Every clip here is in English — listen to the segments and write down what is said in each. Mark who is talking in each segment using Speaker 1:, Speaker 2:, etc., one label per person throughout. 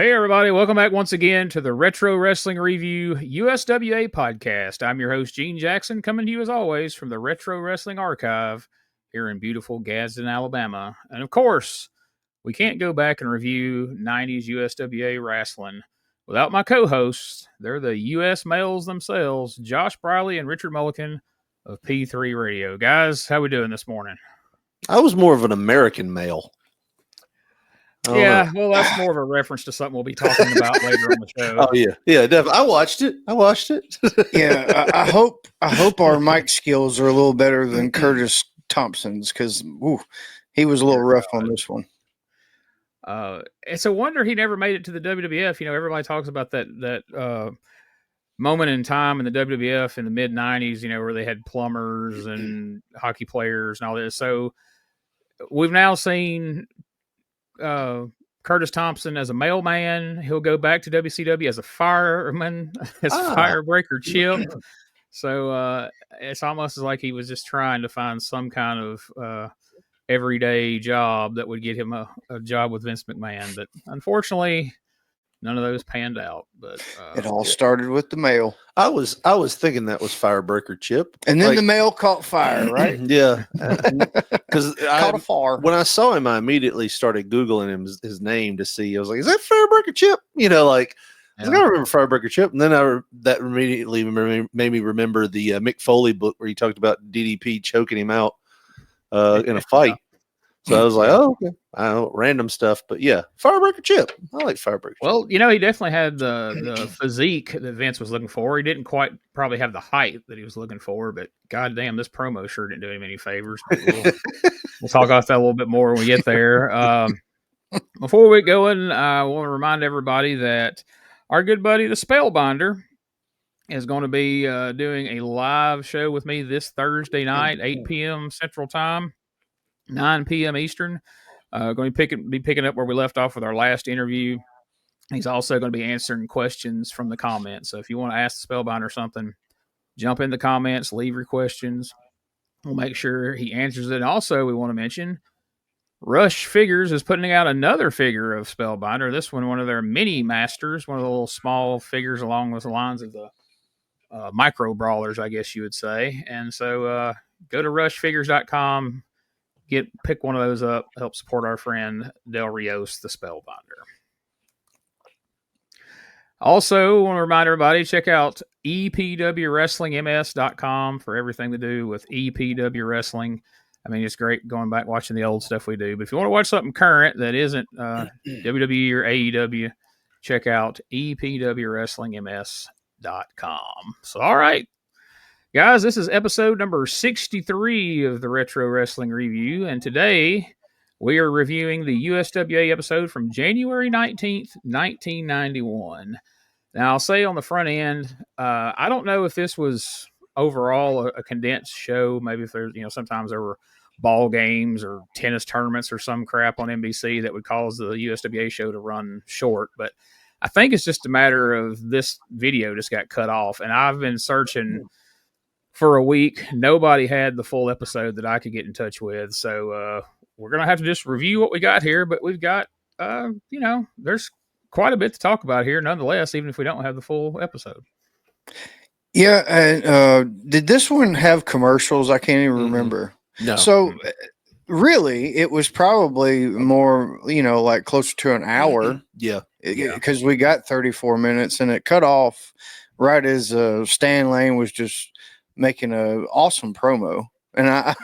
Speaker 1: Hey, everybody. Welcome back once again to the Retro Wrestling Review USWA podcast. I'm your host, Gene Jackson, coming to you as always from the Retro Wrestling Archive here in beautiful Gadsden, Alabama. And of course, we can't go back and review 90s USWA wrestling without my co-hosts. They're the US males themselves, Josh Briley and Richard Mullican of P3 Radio. Guys, how we doing this morning?
Speaker 2: I was more of an American male.
Speaker 1: Yeah, well, that's more of a reference to something we'll be talking about later on the show.
Speaker 2: Oh yeah, definitely. I watched it.
Speaker 3: Yeah, I hope our mic skills are a little better than Curtis Thompson's because he was a little rough on this one.
Speaker 1: It's a wonder he never made it to the WWF. You know, everybody talks about that moment in time in the WWF in the mid '90s. You know, where they had plumbers and hockey players and all this. So we've now seen Curtis Thompson as a mailman. He'll go back to WCW as a fireman, as Firebreaker Chip. So it's almost like he was just trying to find some kind of everyday job that would get him a job with Vince McMahon. But unfortunately, none of those panned out. But
Speaker 3: it all started with the mail.
Speaker 2: I was thinking that was Firebreaker Chip,
Speaker 3: and then the mail caught fire, right?
Speaker 2: Yeah, because
Speaker 3: caught a fire.
Speaker 2: When I saw him, I immediately started Googling his name to see. I was like, "Is that Firebreaker Chip?" You know, like I remember Firebreaker Chip, and then that immediately made me remember the Mick Foley book where he talked about DDP choking him out in a fight. So I was like, oh, okay. I know, random stuff. But yeah, Firebreaker Chip. I like Firebreaker Chip.
Speaker 1: Well, you know, he definitely had the physique that Vince was looking for. He didn't quite probably have the height that he was looking for, but goddamn, this promo sure didn't do him any favors. We'll talk about that a little bit more when we get there. Before we go in, I want to remind everybody that our good buddy, the Spellbinder, is going to be doing a live show with me this Thursday night, 8 p.m. Central Time. 9 p.m. Eastern. Going to be picking up where we left off with our last interview. He's also going to be answering questions from the comments. So if you want to ask the Spellbinder something, jump in the comments, leave your questions. We'll make sure he answers it. And also, we want to mention Rush Figures is putting out another figure of Spellbinder. This one of their mini masters, one of the little small figures along the lines of the micro brawlers, I guess you would say. And so go to rushfigures.com. Pick one of those up, help support our friend Del Rios, the Spellbinder. Also, I want to remind everybody, check out EPWWrestlingMS.com for everything to do with EPW Wrestling. I mean, it's great going back watching the old stuff we do. But if you want to watch something current that isn't WWE or AEW, check out EPWWrestlingMS.com. So, all right. Guys, this is episode number 63 of the Retro Wrestling Review, and today we are reviewing the USWA episode from January 19th, 1991. Now, I'll say on the front end, I don't know if this was overall a condensed show. Maybe if there's, sometimes there were ball games or tennis tournaments or some crap on NBC that would cause the USWA show to run short, but I think it's just a matter of this video just got cut off, and I've been searching for a week. Nobody had the full episode that I could get in touch with. So we're going to have to just review what we got here, but we've got, there's quite a bit to talk about here nonetheless, even if we don't have the full episode.
Speaker 3: Yeah. And did this one have commercials? I can't even remember.
Speaker 2: No.
Speaker 3: So really it was probably more, like closer to an hour.
Speaker 2: Yeah.
Speaker 3: Because we got 34 minutes and it cut off right as Stan Lane was just making an awesome promo, and I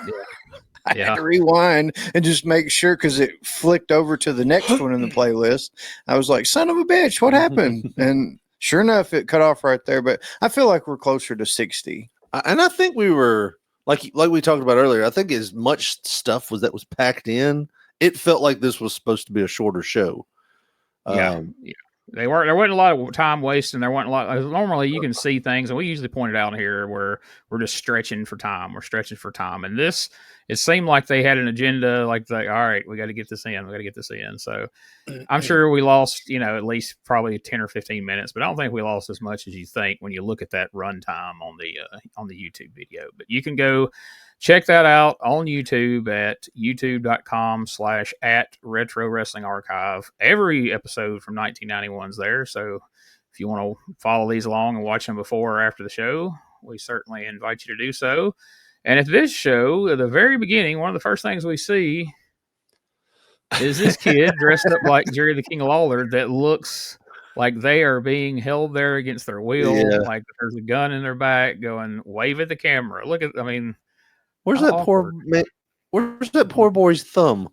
Speaker 3: had to rewind and just make sure because it flicked over to the next one in the playlist. I was like, "Son of a bitch, what happened?" And sure enough, it cut off right there. But I feel like we're closer to 60,
Speaker 2: and I think we were like we talked about earlier. I think as much stuff that was packed in, it felt like this was supposed to be a shorter show.
Speaker 1: Yeah. There wasn't a lot of time wasting. There wasn't a lot. Normally, you can see things, and we usually point it out here where we're just stretching for time. We're stretching for time, and this it seemed like they had an agenda. Like, all right, we got to get this in. We got to get this in. So, I'm sure we lost, at least probably 10 or 15 minutes, but I don't think we lost as much as you think when you look at that runtime on the YouTube video. But you can go check that out on YouTube at youtube.com/@Retro Wrestling Archive. Every episode from 1991 is there. So if you want to follow these along and watch them before or after the show, we certainly invite you to do so. And at this show, at the very beginning, one of the first things we see is this kid dressed up like Jerry the King Lawler that looks like they are being held there against their will, like there's a gun in their back going, wave at the camera. Look at, I mean,
Speaker 2: where's that awkward. Where's that poor boy's thumb?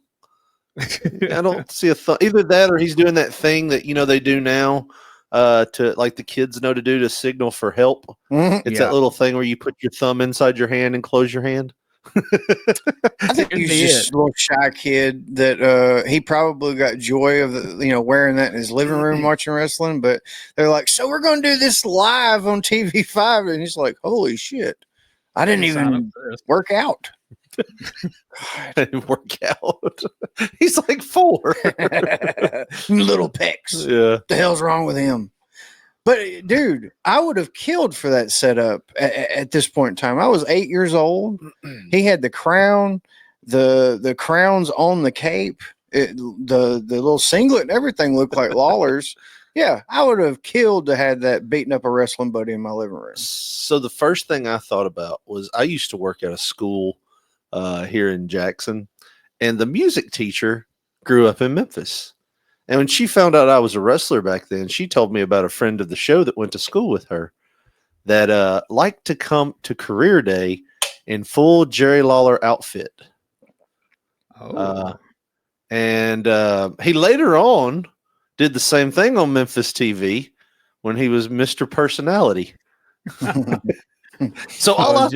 Speaker 2: I don't see a thumb. Either that or he's doing that thing that, they do now to like the kids know to do to signal for help. It's that little thing where you put your thumb inside your hand and close your hand.
Speaker 3: I think he's just a little shy kid that he probably got joy of wearing that in his living room watching wrestling, but they're like, so we're going to do this live on TV5, and he's like, holy shit, I didn't even work out.
Speaker 2: I didn't work out. He's like 4.
Speaker 3: Little pecs.
Speaker 2: Yeah.
Speaker 3: What the hell's wrong with him? But dude, I would have killed for that setup at this point in time. I was 8 years old. He had the crown, the crowns on the cape, the little singlet and everything looked like Lawler's. Yeah, I would have killed to have that beating up a wrestling buddy in my living room.
Speaker 2: So the first thing I thought about was I used to work at a school here in Jackson, and the music teacher grew up in Memphis. And when she found out I was a wrestler back then, she told me about a friend of the show that went to school with her that liked to come to career day in full Jerry Lawler outfit. And he later on did the same thing on Memphis TV when he was Mr. Personality. So all I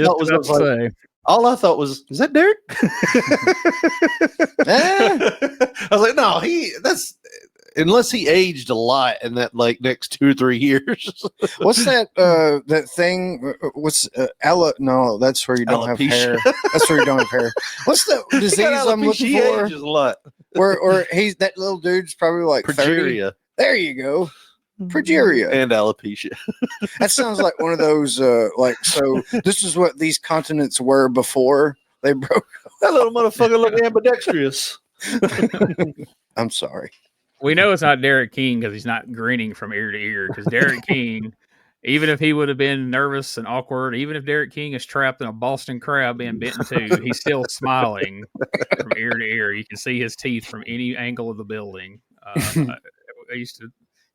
Speaker 2: thought was, is that Derek? I was like, no, that's unless he aged a lot in that like next 2 or 3 years.
Speaker 3: What's that that thing? What's no, that's where you don't have hair. That's where you don't have hair. What's the disease I'm looking for?
Speaker 2: Ages a lot.
Speaker 3: Or he's that little dude's probably like
Speaker 2: progeria.
Speaker 3: 30. There you go. Progeria
Speaker 2: and alopecia.
Speaker 3: That sounds like one of those so this is what these continents were before they broke.
Speaker 2: That little motherfucker looked ambidextrous.
Speaker 3: I'm sorry.
Speaker 1: We know it's not Derek King because he's not grinning from ear to ear, because Derek King, even if he would have been nervous and awkward, even if Derek King is trapped in a Boston crab being bitten too, he's still smiling from ear to ear. You can see his teeth from any angle of the building. It used to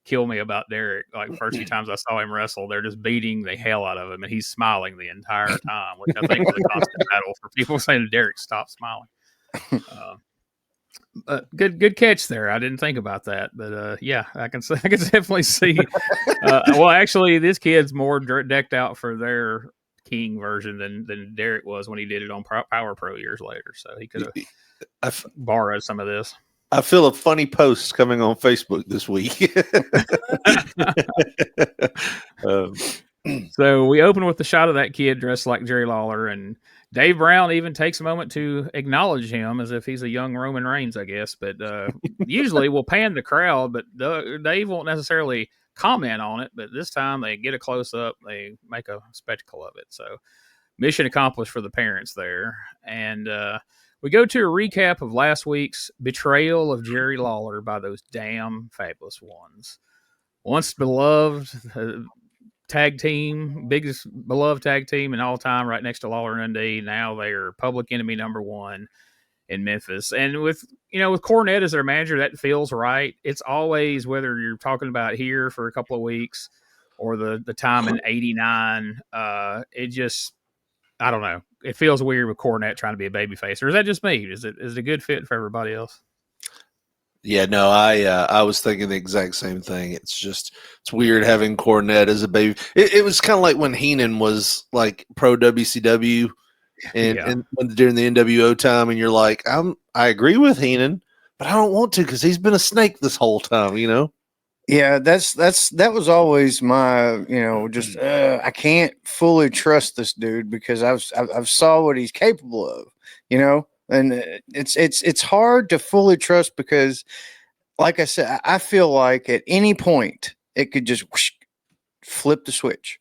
Speaker 1: kill me about Derek. Like, first few times I saw him wrestle, they're just beating the hell out of him, and he's smiling the entire time, which I think was a constant battle for people saying to Derek, stop smiling. Good catch there. I didn't think about that, but yeah, I can definitely see. Well, actually, this kid's more decked out for their King version than Derek was when he did it on Power Pro years later. So he could have borrowed some of this.
Speaker 2: I feel a funny post coming on Facebook this week.
Speaker 1: So we open with the shot of that kid dressed like Jerry Lawler, and Dave Brown even takes a moment to acknowledge him as if he's a young Roman Reigns, I guess. But usually we'll pan the crowd, but Dave won't necessarily comment on it. But this time they get a close up, they make a spectacle of it. So mission accomplished for the parents there. And we go to a recap of last week's betrayal of Jerry Lawler by those damn Fabulous Ones. Once beloved tag team, biggest beloved tag team in all time, right next to Lawler and Dundee. Now they are public enemy number 1 in Memphis. And with Cornette as their manager, that feels right. It's always, whether you're talking about here for a couple of weeks or the time in '89, it just, I don't know. It feels weird with Cornette trying to be a babyface. Or is that just me? Is it a good fit for everybody else?
Speaker 2: Yeah, no, I was thinking the exact same thing. It's weird having Cornette as a baby. It was kind of like when Heenan was like pro WCW and during the NWO time, and you're like, I agree with Heenan, but I don't want to because he's been a snake this whole time,
Speaker 3: Yeah, that was always my, I can't fully trust this dude because I've saw what he's capable of, and it's hard to fully trust because, like I said, I feel like at any point it could just flip the switch.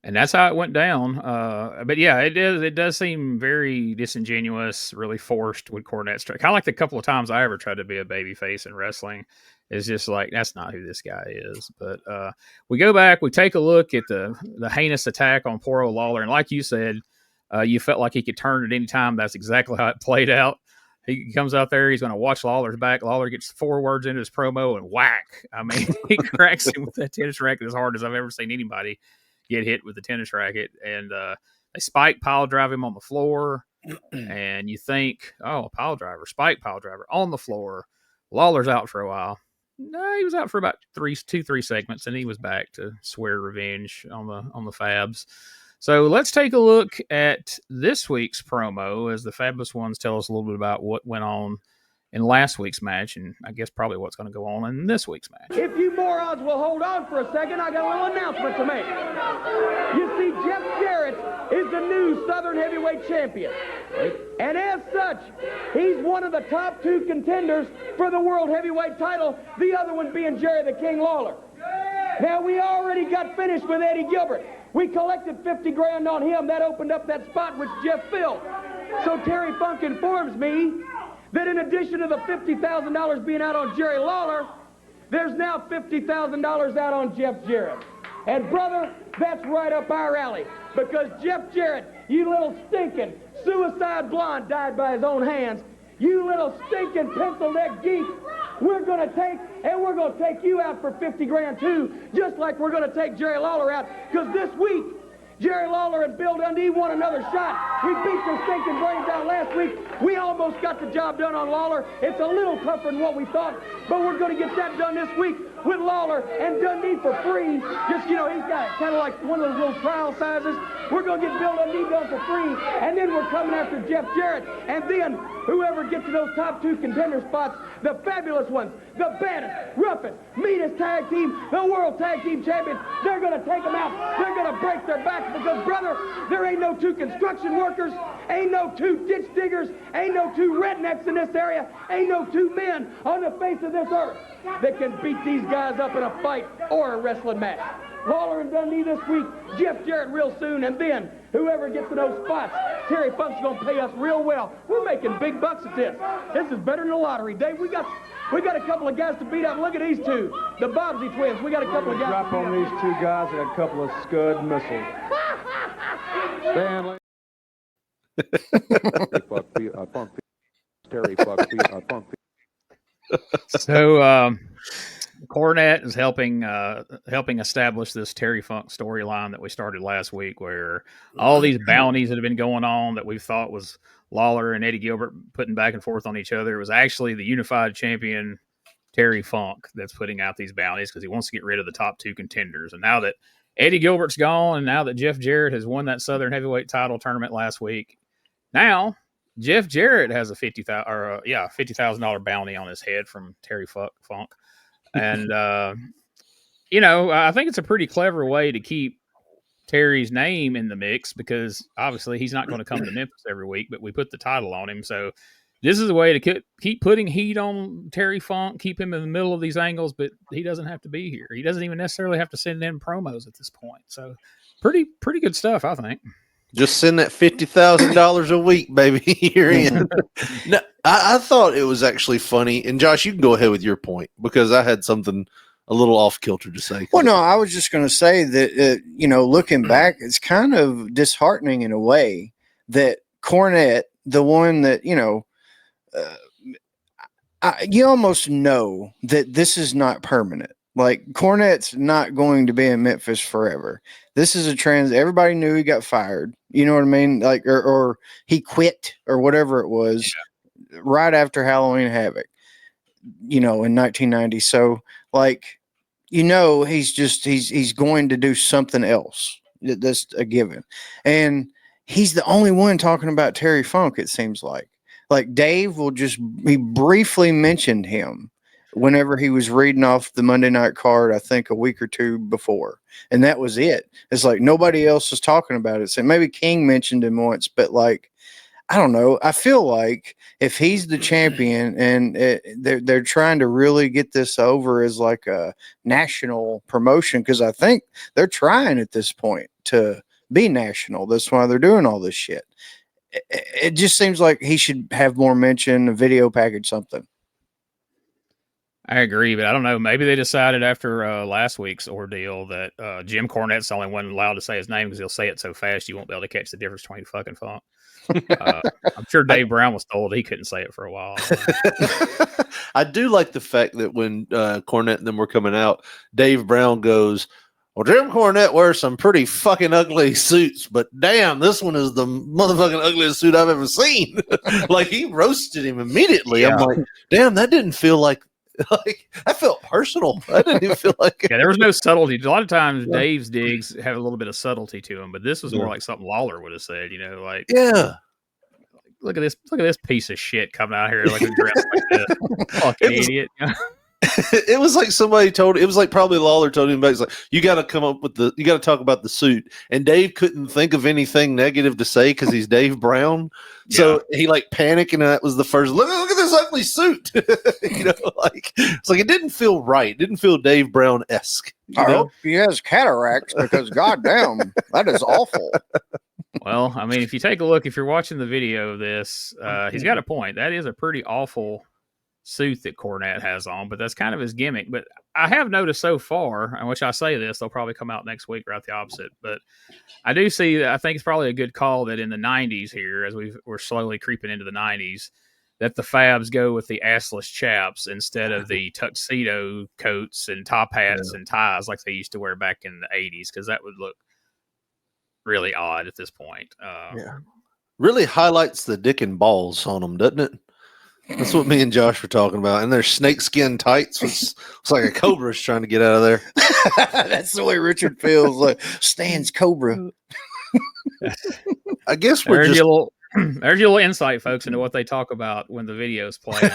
Speaker 1: And that's how it went down. But yeah, it does seem very disingenuous, really forced with Cornette. Kind of like the couple of times I ever tried to be a babyface in wrestling. It's just like, that's not who this guy is. But we go back, we take a look at the heinous attack on poor old Lawler. And like you said, you felt like he could turn at any time. That's exactly how it played out. He comes out there, he's going to watch Lawler's back. Lawler gets 4 words into his promo and whack. I mean, he cracks him with that tennis racket as hard as I've ever seen anybody get hit with the tennis racket. And they spike pile drive him on the floor. And you think, oh, pile driver, spike pile driver on the floor. Lawler's out for a while. No, he was out for about 3 segments, and he was back to swear revenge on the Fabs. So let's take a look at this week's promo as the Fabulous Ones tell us a little bit about what went on in last week's match, and I guess probably what's going to go on in this week's match.
Speaker 4: If you morons will hold on for a second, I got a little announcement to make. You see, Jeff Jarrett is the new Southern Heavyweight Champion. And as such, he's one of the top 2 contenders for the World Heavyweight title, the other one being Jerry the King Lawler. Now, we already got finished with Eddie Gilbert. We collected 50 grand on him. That opened up that spot which Jeff filled. So Terry Funk informs me that in addition to the $50,000 being out on Jerry Lawler, there's now $50,000 out on Jeff Jarrett. And brother, that's right up our alley, because Jeff Jarrett, you little stinking suicide blonde, died by his own hands. You little stinking pencil neck geek, we're gonna take you out for 50 grand too, just like we're gonna take Jerry Lawler out, because this week, Jerry Lawler and Bill Dundee won another shot. We beat their stinking brains out last week. We almost got the job done on Lawler. It's a little tougher than what we thought, but we're going to get that done this week with Lawler and Dundee for free. Just, he's got kind of like one of those little trial sizes. We're going to get Bill Dundee done for free, and then we're coming after Jeff Jarrett. And then whoever gets to those top 2 contender spots, the Fabulous Ones, the baddest, roughest, meanest tag team, the World Tag Team Champions, they're going to take them out. They're going to break their backs because, brother, there ain't no 2 construction workers, ain't no 2 ditch diggers, ain't no 2 rednecks in this area, ain't no 2 men on the face of this earth that can beat these guys up in a fight or a wrestling match. Lawler and Dundee this week, Jeff Jarrett real soon, and then whoever gets to those spots, Terry Funk's going to pay us real well. We're making big bucks at this. This is better than the lottery. Dave, we got a couple of guys to beat up. Look at these 2, the Bobsey twins. We got a couple of guys.
Speaker 5: Drop on these 2 guys and a couple of Scud missiles. Stanley.
Speaker 1: So Cornette is helping establish this Terry Funk storyline that we started last week, where all these bounties that have been going on that we thought was Lawler and Eddie Gilbert putting back and forth on each other, it was actually the unified champion Terry Funk that's putting out these bounties because he wants to get rid of the top 2 contenders. And now that Eddie Gilbert's gone, and now that Jeff Jarrett has won that Southern Heavyweight title tournament last week, now Jeff Jarrett has a $50,000 bounty on his head from Terry Funk. And, I think it's a pretty clever way to keep Terry's name in the mix, because obviously he's not going to come to Memphis every week, but we put the title on him. So this is a way to keep putting heat on Terry Funk, keep him in the middle of these angles, but he doesn't have to be here. He doesn't even necessarily have to send in promos at this point. So pretty good stuff, I think.
Speaker 2: Just send that $50,000 a week, baby. You're in. No, I thought it was actually funny. And Josh, you can go ahead with your point, because I had something a little off kilter to say.
Speaker 3: Well, no, I was just going to say that, looking back, it's kind of disheartening in a way that Cornette, the one that, you almost know that this is not permanent. Like, Cornette's not going to be in Memphis forever. This is everybody knew he got fired. You know what I mean? Like, or he quit or whatever it was right after Halloween Havoc, in 1990. So, like, he's going to do something else. That's a given. And he's the only one talking about Terry Funk, it seems like. Like, Dave he briefly mentioned him whenever he was reading off the Monday night card, I think a week or 2 before. And that was it. It's like nobody else is talking about it. So maybe King mentioned him once, but like, I don't know. I feel like if he's the champion and they're trying to really get this over as like a national promotion, because I think they're trying at this point. to be national. That's why they're doing all this shit. It just seems like he should have more mention, a video package, something.
Speaker 1: I agree, but I don't know. Maybe they decided after last week's ordeal that Jim Cornette's the only one allowed to say his name because he'll say it so fast you won't be able to catch the difference between fucking font. I'm sure Dave Brown was told he couldn't say it for a while.
Speaker 2: I do like the fact that when Cornette and them were coming out, Dave Brown goes, well, Jim Cornette wears some pretty fucking ugly suits, but damn, this one is the motherfucking ugliest suit I've ever seen. Like, he roasted him immediately. Yeah. I'm like, damn, that didn't feel like I felt personal. I didn't even feel like
Speaker 1: there was no subtlety. A lot of times Dave's digs have a little bit of subtlety to them, but this was more like something Lawler would have said, like, look at this piece of shit coming out here like a dress like this. Fucking idiot.
Speaker 2: It was like somebody told, it was like probably Lawler told him, he's like, you got to talk about the suit. And Dave couldn't think of anything negative to say because he's Dave Brown. So he like panicked, and that was the first, look at this ugly suit. It's like, it didn't feel right. It didn't feel Dave Brown-esque.
Speaker 3: I hope he has cataracts because goddamn, that is awful.
Speaker 1: Well, I mean, if you take a look, if you're watching the video of this, he's got a point. That is a pretty awful suit that Cornette has on, but that's kind of his gimmick. But I have noticed so far, and which I say this, they'll probably come out next week or out the opposite, but I do see that I think it's probably a good call that in the 90s here, as we're slowly creeping into the 90s, that the Fabs go with the assless chaps instead of the tuxedo coats and top hats and ties like they used to wear back in the 80s, because that would look really odd at this point.
Speaker 2: Really highlights the dick and balls on them, doesn't it? That's what me and Josh were talking about. And their snakeskin tights. It's like a cobra's trying to get out of there.
Speaker 3: That's the way Richard feels. Like Stan's Cobra.
Speaker 2: I guess
Speaker 1: there's your little insight, folks, into what they talk about when the video's playing.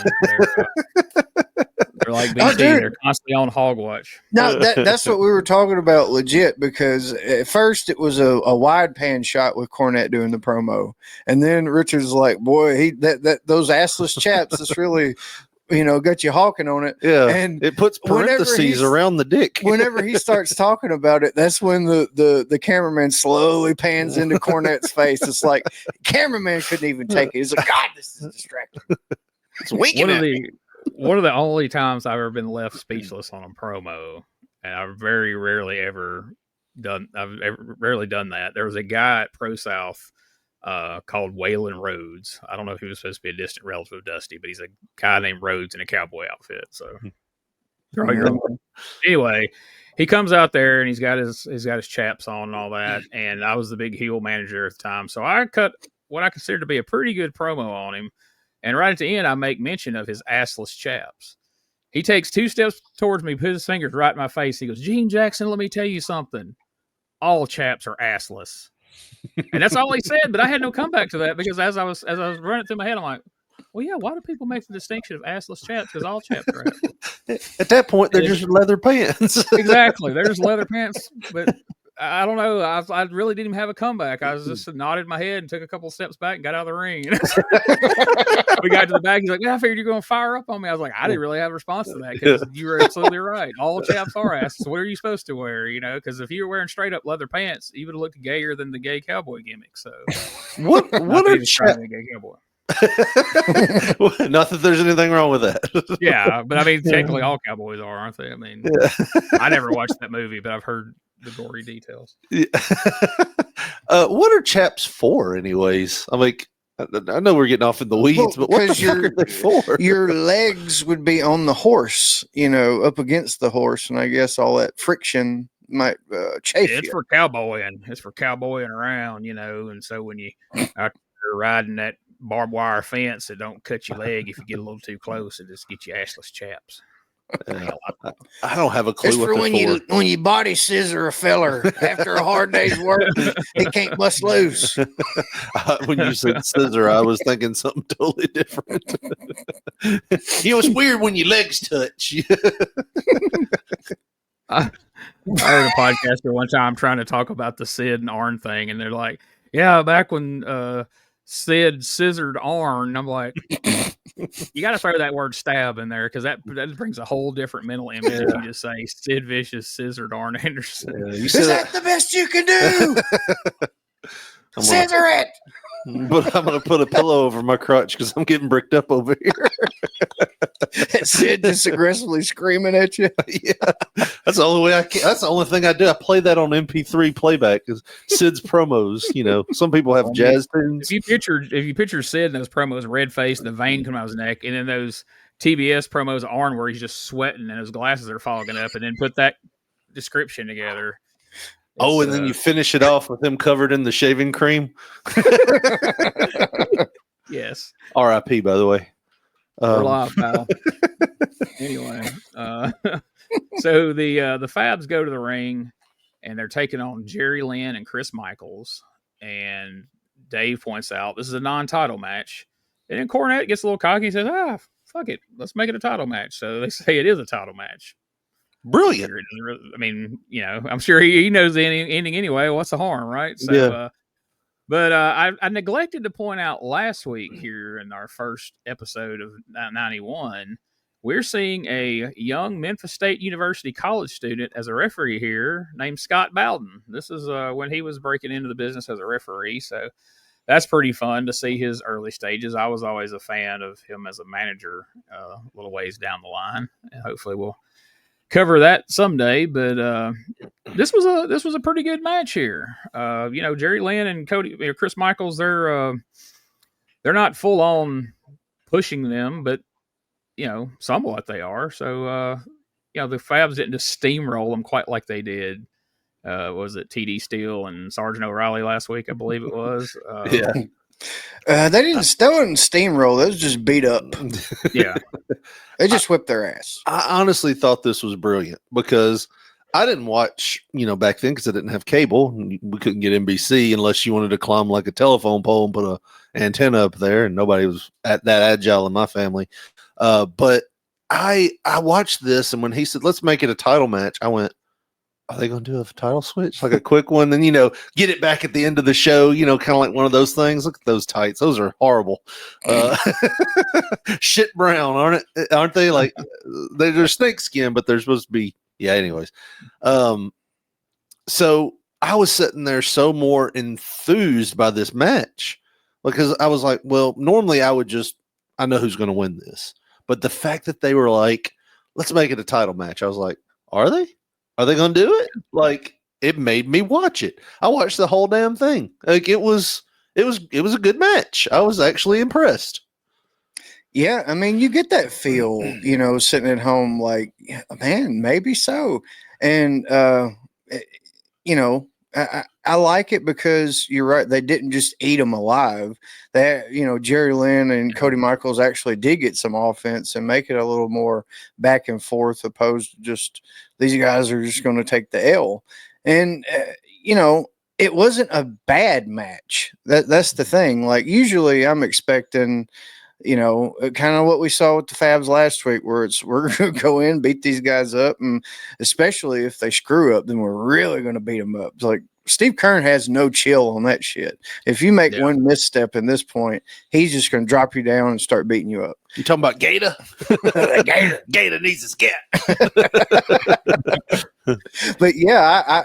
Speaker 1: They're like BT. They're constantly on hog watch.
Speaker 3: No, that's what we were talking about legit, because at first it was a wide pan shot with Cornette doing the promo. And then Richard's like, boy, those assless chaps, that's really, got you hawking on it.
Speaker 2: Yeah.
Speaker 3: And
Speaker 2: it puts parentheses around the dick.
Speaker 3: Whenever he starts talking about it, that's when the cameraman slowly pans into Cornette's face. It's like, cameraman couldn't even take it. He's like, God, this is distracting. It's winking at me.
Speaker 1: One of the only times I've ever been left speechless on a promo, and I've very rarely ever done that. There was a guy at Pro South called Waylon Rhodes. I don't know if he was supposed to be a distant relative of Dusty, but he's a guy named Rhodes in a cowboy outfit. So anyway, he comes out there and he's got his chaps on and all that. And I was the big heel manager at the time, so I cut what I considered to be a pretty good promo on him. And right at the end, I make mention of his assless chaps. He takes 2 steps towards me, puts his fingers right in my face. He goes, Gene Jackson, let me tell you something. All chaps are assless. And that's all he said, but I had no comeback to that, because as I was running through my head, I'm like, well, yeah, why do people make the distinction of assless chaps? Because all chaps are assless.
Speaker 2: At that point, they're just leather pants. Exactly.
Speaker 1: They're just leather pants. But I don't know. I really didn't even have a comeback. I was just nodded my head and took a couple steps back and got out of the ring. We got to the back. He's like, yeah, I figured you're going to fire up on me. I was like, I didn't really have a response to that, because you were absolutely right. All chaps are asses. What are you supposed to wear? Because if you were wearing straight up leather pants, you would have looked gayer than the gay cowboy gimmick. So
Speaker 2: what are chaps?
Speaker 1: Gay cowboy.
Speaker 2: Not that there's anything wrong with that.
Speaker 1: Yeah, but I mean, technically all cowboys are, aren't they? I mean, I never watched that movie, but I've heard the gory details.
Speaker 2: Yeah. What are chaps for, anyways? I'm like, I know we're getting off in the weeds, but what the fuck are they for?
Speaker 3: Your legs would be on the horse, up against the horse, and I guess all that friction might chafe
Speaker 1: It's
Speaker 3: you.
Speaker 1: for cowboying. It's for cowboying around, and so when you're riding that barbed wire fence, it don't cut your leg if you get a little too close. It just gets you assless chaps.
Speaker 2: I don't have a clue.
Speaker 3: It's
Speaker 2: what
Speaker 3: for when
Speaker 2: for.
Speaker 3: you body scissor a feller after a hard day's work, he can't bust loose.
Speaker 2: When you said scissor, I was thinking something totally different. It's weird when your legs touch.
Speaker 1: I heard a podcaster one time trying to talk about the Sid and Arn thing, and they're like, yeah, back when Sid scissored Arn. I'm like, you got to throw that word stab in there because that brings a whole different mental image if you just say Sid Vicious scissored Arn Anderson.
Speaker 3: Is that the best you can do? Scissor it.
Speaker 2: But I'm going to put a pillow over my crotch because I'm getting bricked up over here.
Speaker 3: Sid just aggressively screaming at you.
Speaker 2: Yeah, that's the only way I can. That's the only thing I do. I play that on MP3 playback is Sid's promos. You know, some people have jazz tunes.
Speaker 1: If you picture Sid in those promos, red face, the vein coming out of his neck, and then those TBS promos, Arn, where he's just sweating and his glasses are fogging up, and then put that description together.
Speaker 2: Oh, and then you finish it off with him covered in the shaving cream.
Speaker 1: Yes.
Speaker 2: R.I.P. By the way.
Speaker 1: We're live, pal. Anyway, so the Fabs go to the ring, and they're taking on Jerry Lynn and Chris Michaels. And Dave points out this is a non-title match. And then Cornette gets a little cocky and says, fuck it, let's make it a title match. So they say it is a title match.
Speaker 2: Brilliant.
Speaker 1: I mean, you know, I'm sure he knows the ending anyway. What's the harm, right? So,
Speaker 2: yeah.
Speaker 1: But I neglected to point out last week here in our first episode of 91, we're seeing a young Memphis State University college student as a referee here named Scott Bowden. This is when he was breaking into the business as a referee. So that's pretty fun to see his early stages. I was always a fan of him as a manager a little ways down the line. And hopefully we'll cover that someday, but this was a pretty good match here. You know, Jerry Lynn and Cody, Chris Michaels, they're not full on pushing them, but you know, somewhat they are. So you know, the Fabs didn't just steamroll them quite like they did. Was it TD Steele and Sergeant O'Reilly last week? I believe it was.
Speaker 2: Yeah.
Speaker 3: They didn't steamroll. They was just beat up.
Speaker 1: Yeah.
Speaker 3: They just whipped their ass.
Speaker 2: I honestly thought this was brilliant because I didn't watch, you know, back then because I didn't have cable. We couldn't get NBC unless you wanted to climb like a telephone pole and put a antenna up there, and nobody was that agile in my family. But I watched this, and when he said, let's make it a title match, I went, are they going to do a title switch? Like a quick one, then, you know, get it back at the end of the show, you know, kind of like one of those things. Look at those tights. Those are horrible. Shit brown, aren't they? Like they're snake skin, but they're supposed to be. Yeah. Anyways. So I was sitting there so more enthused by this match because I was like, well, normally I know who's going to win this. But the fact that they were like, let's make it a title match. I was like, are they? Are they going to do it? Like, it made me watch it. I watched the whole damn thing. Like, it was a good match. I was actually impressed.
Speaker 3: Yeah, I mean, you get that feel, you know, sitting at home, like, man, maybe so. And you know, I like it because you're right. They didn't just eat them alive. They, you know, Jerry Lynn and Cody Michaels actually did get some offense and make it a little more back and forth, opposed to just these guys are just going to take the L. And you know, it wasn't a bad match. That's the thing. Like usually, I'm expecting, you know, kind of what we saw with the Fabs last week, where we're going to go in, beat these guys up, and especially if they screw up, then we're really going to beat them up. It's like Steve Kern has no chill on that shit. If you make one misstep in this point, he's just going to drop you down and start beating you up.
Speaker 2: You talking about Gator? Gator needs a scat.
Speaker 3: But yeah,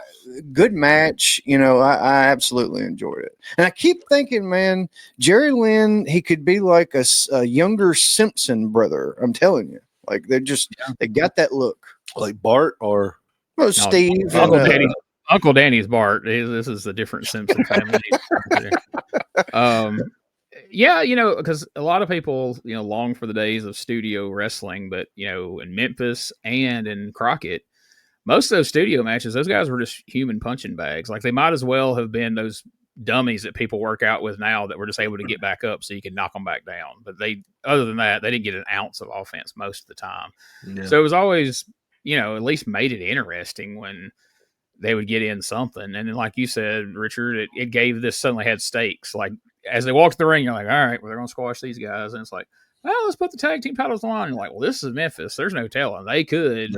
Speaker 3: good match. You know, I absolutely enjoyed it. And I keep thinking, man, Jerry Lynn, he could be like a younger Simpson brother. I'm telling you, like they got that look.
Speaker 2: Like Bart or
Speaker 3: Steve.
Speaker 1: Uncle Danny's Bart. This is a different Simpson family. Yeah, you know, because a lot of people, you know, long for the days of studio wrestling, but, you know, in Memphis and in Crockett, most of those studio matches, those guys were just human punching bags. Like they might as well have been those dummies that people work out with now that were just able to get back up so you can knock them back down. But other than that, they didn't get an ounce of offense most of the time. Yeah. So it was always, you know, at least made it interesting when they would get in something. And then, like you said, Richard, it gave this suddenly had stakes. Like, as they walked the ring, you're like, all right, well, they're going to squash these guys. And it's like, well, let's put the tag team titles on. And you're like, well, this is Memphis. There's no telling. They could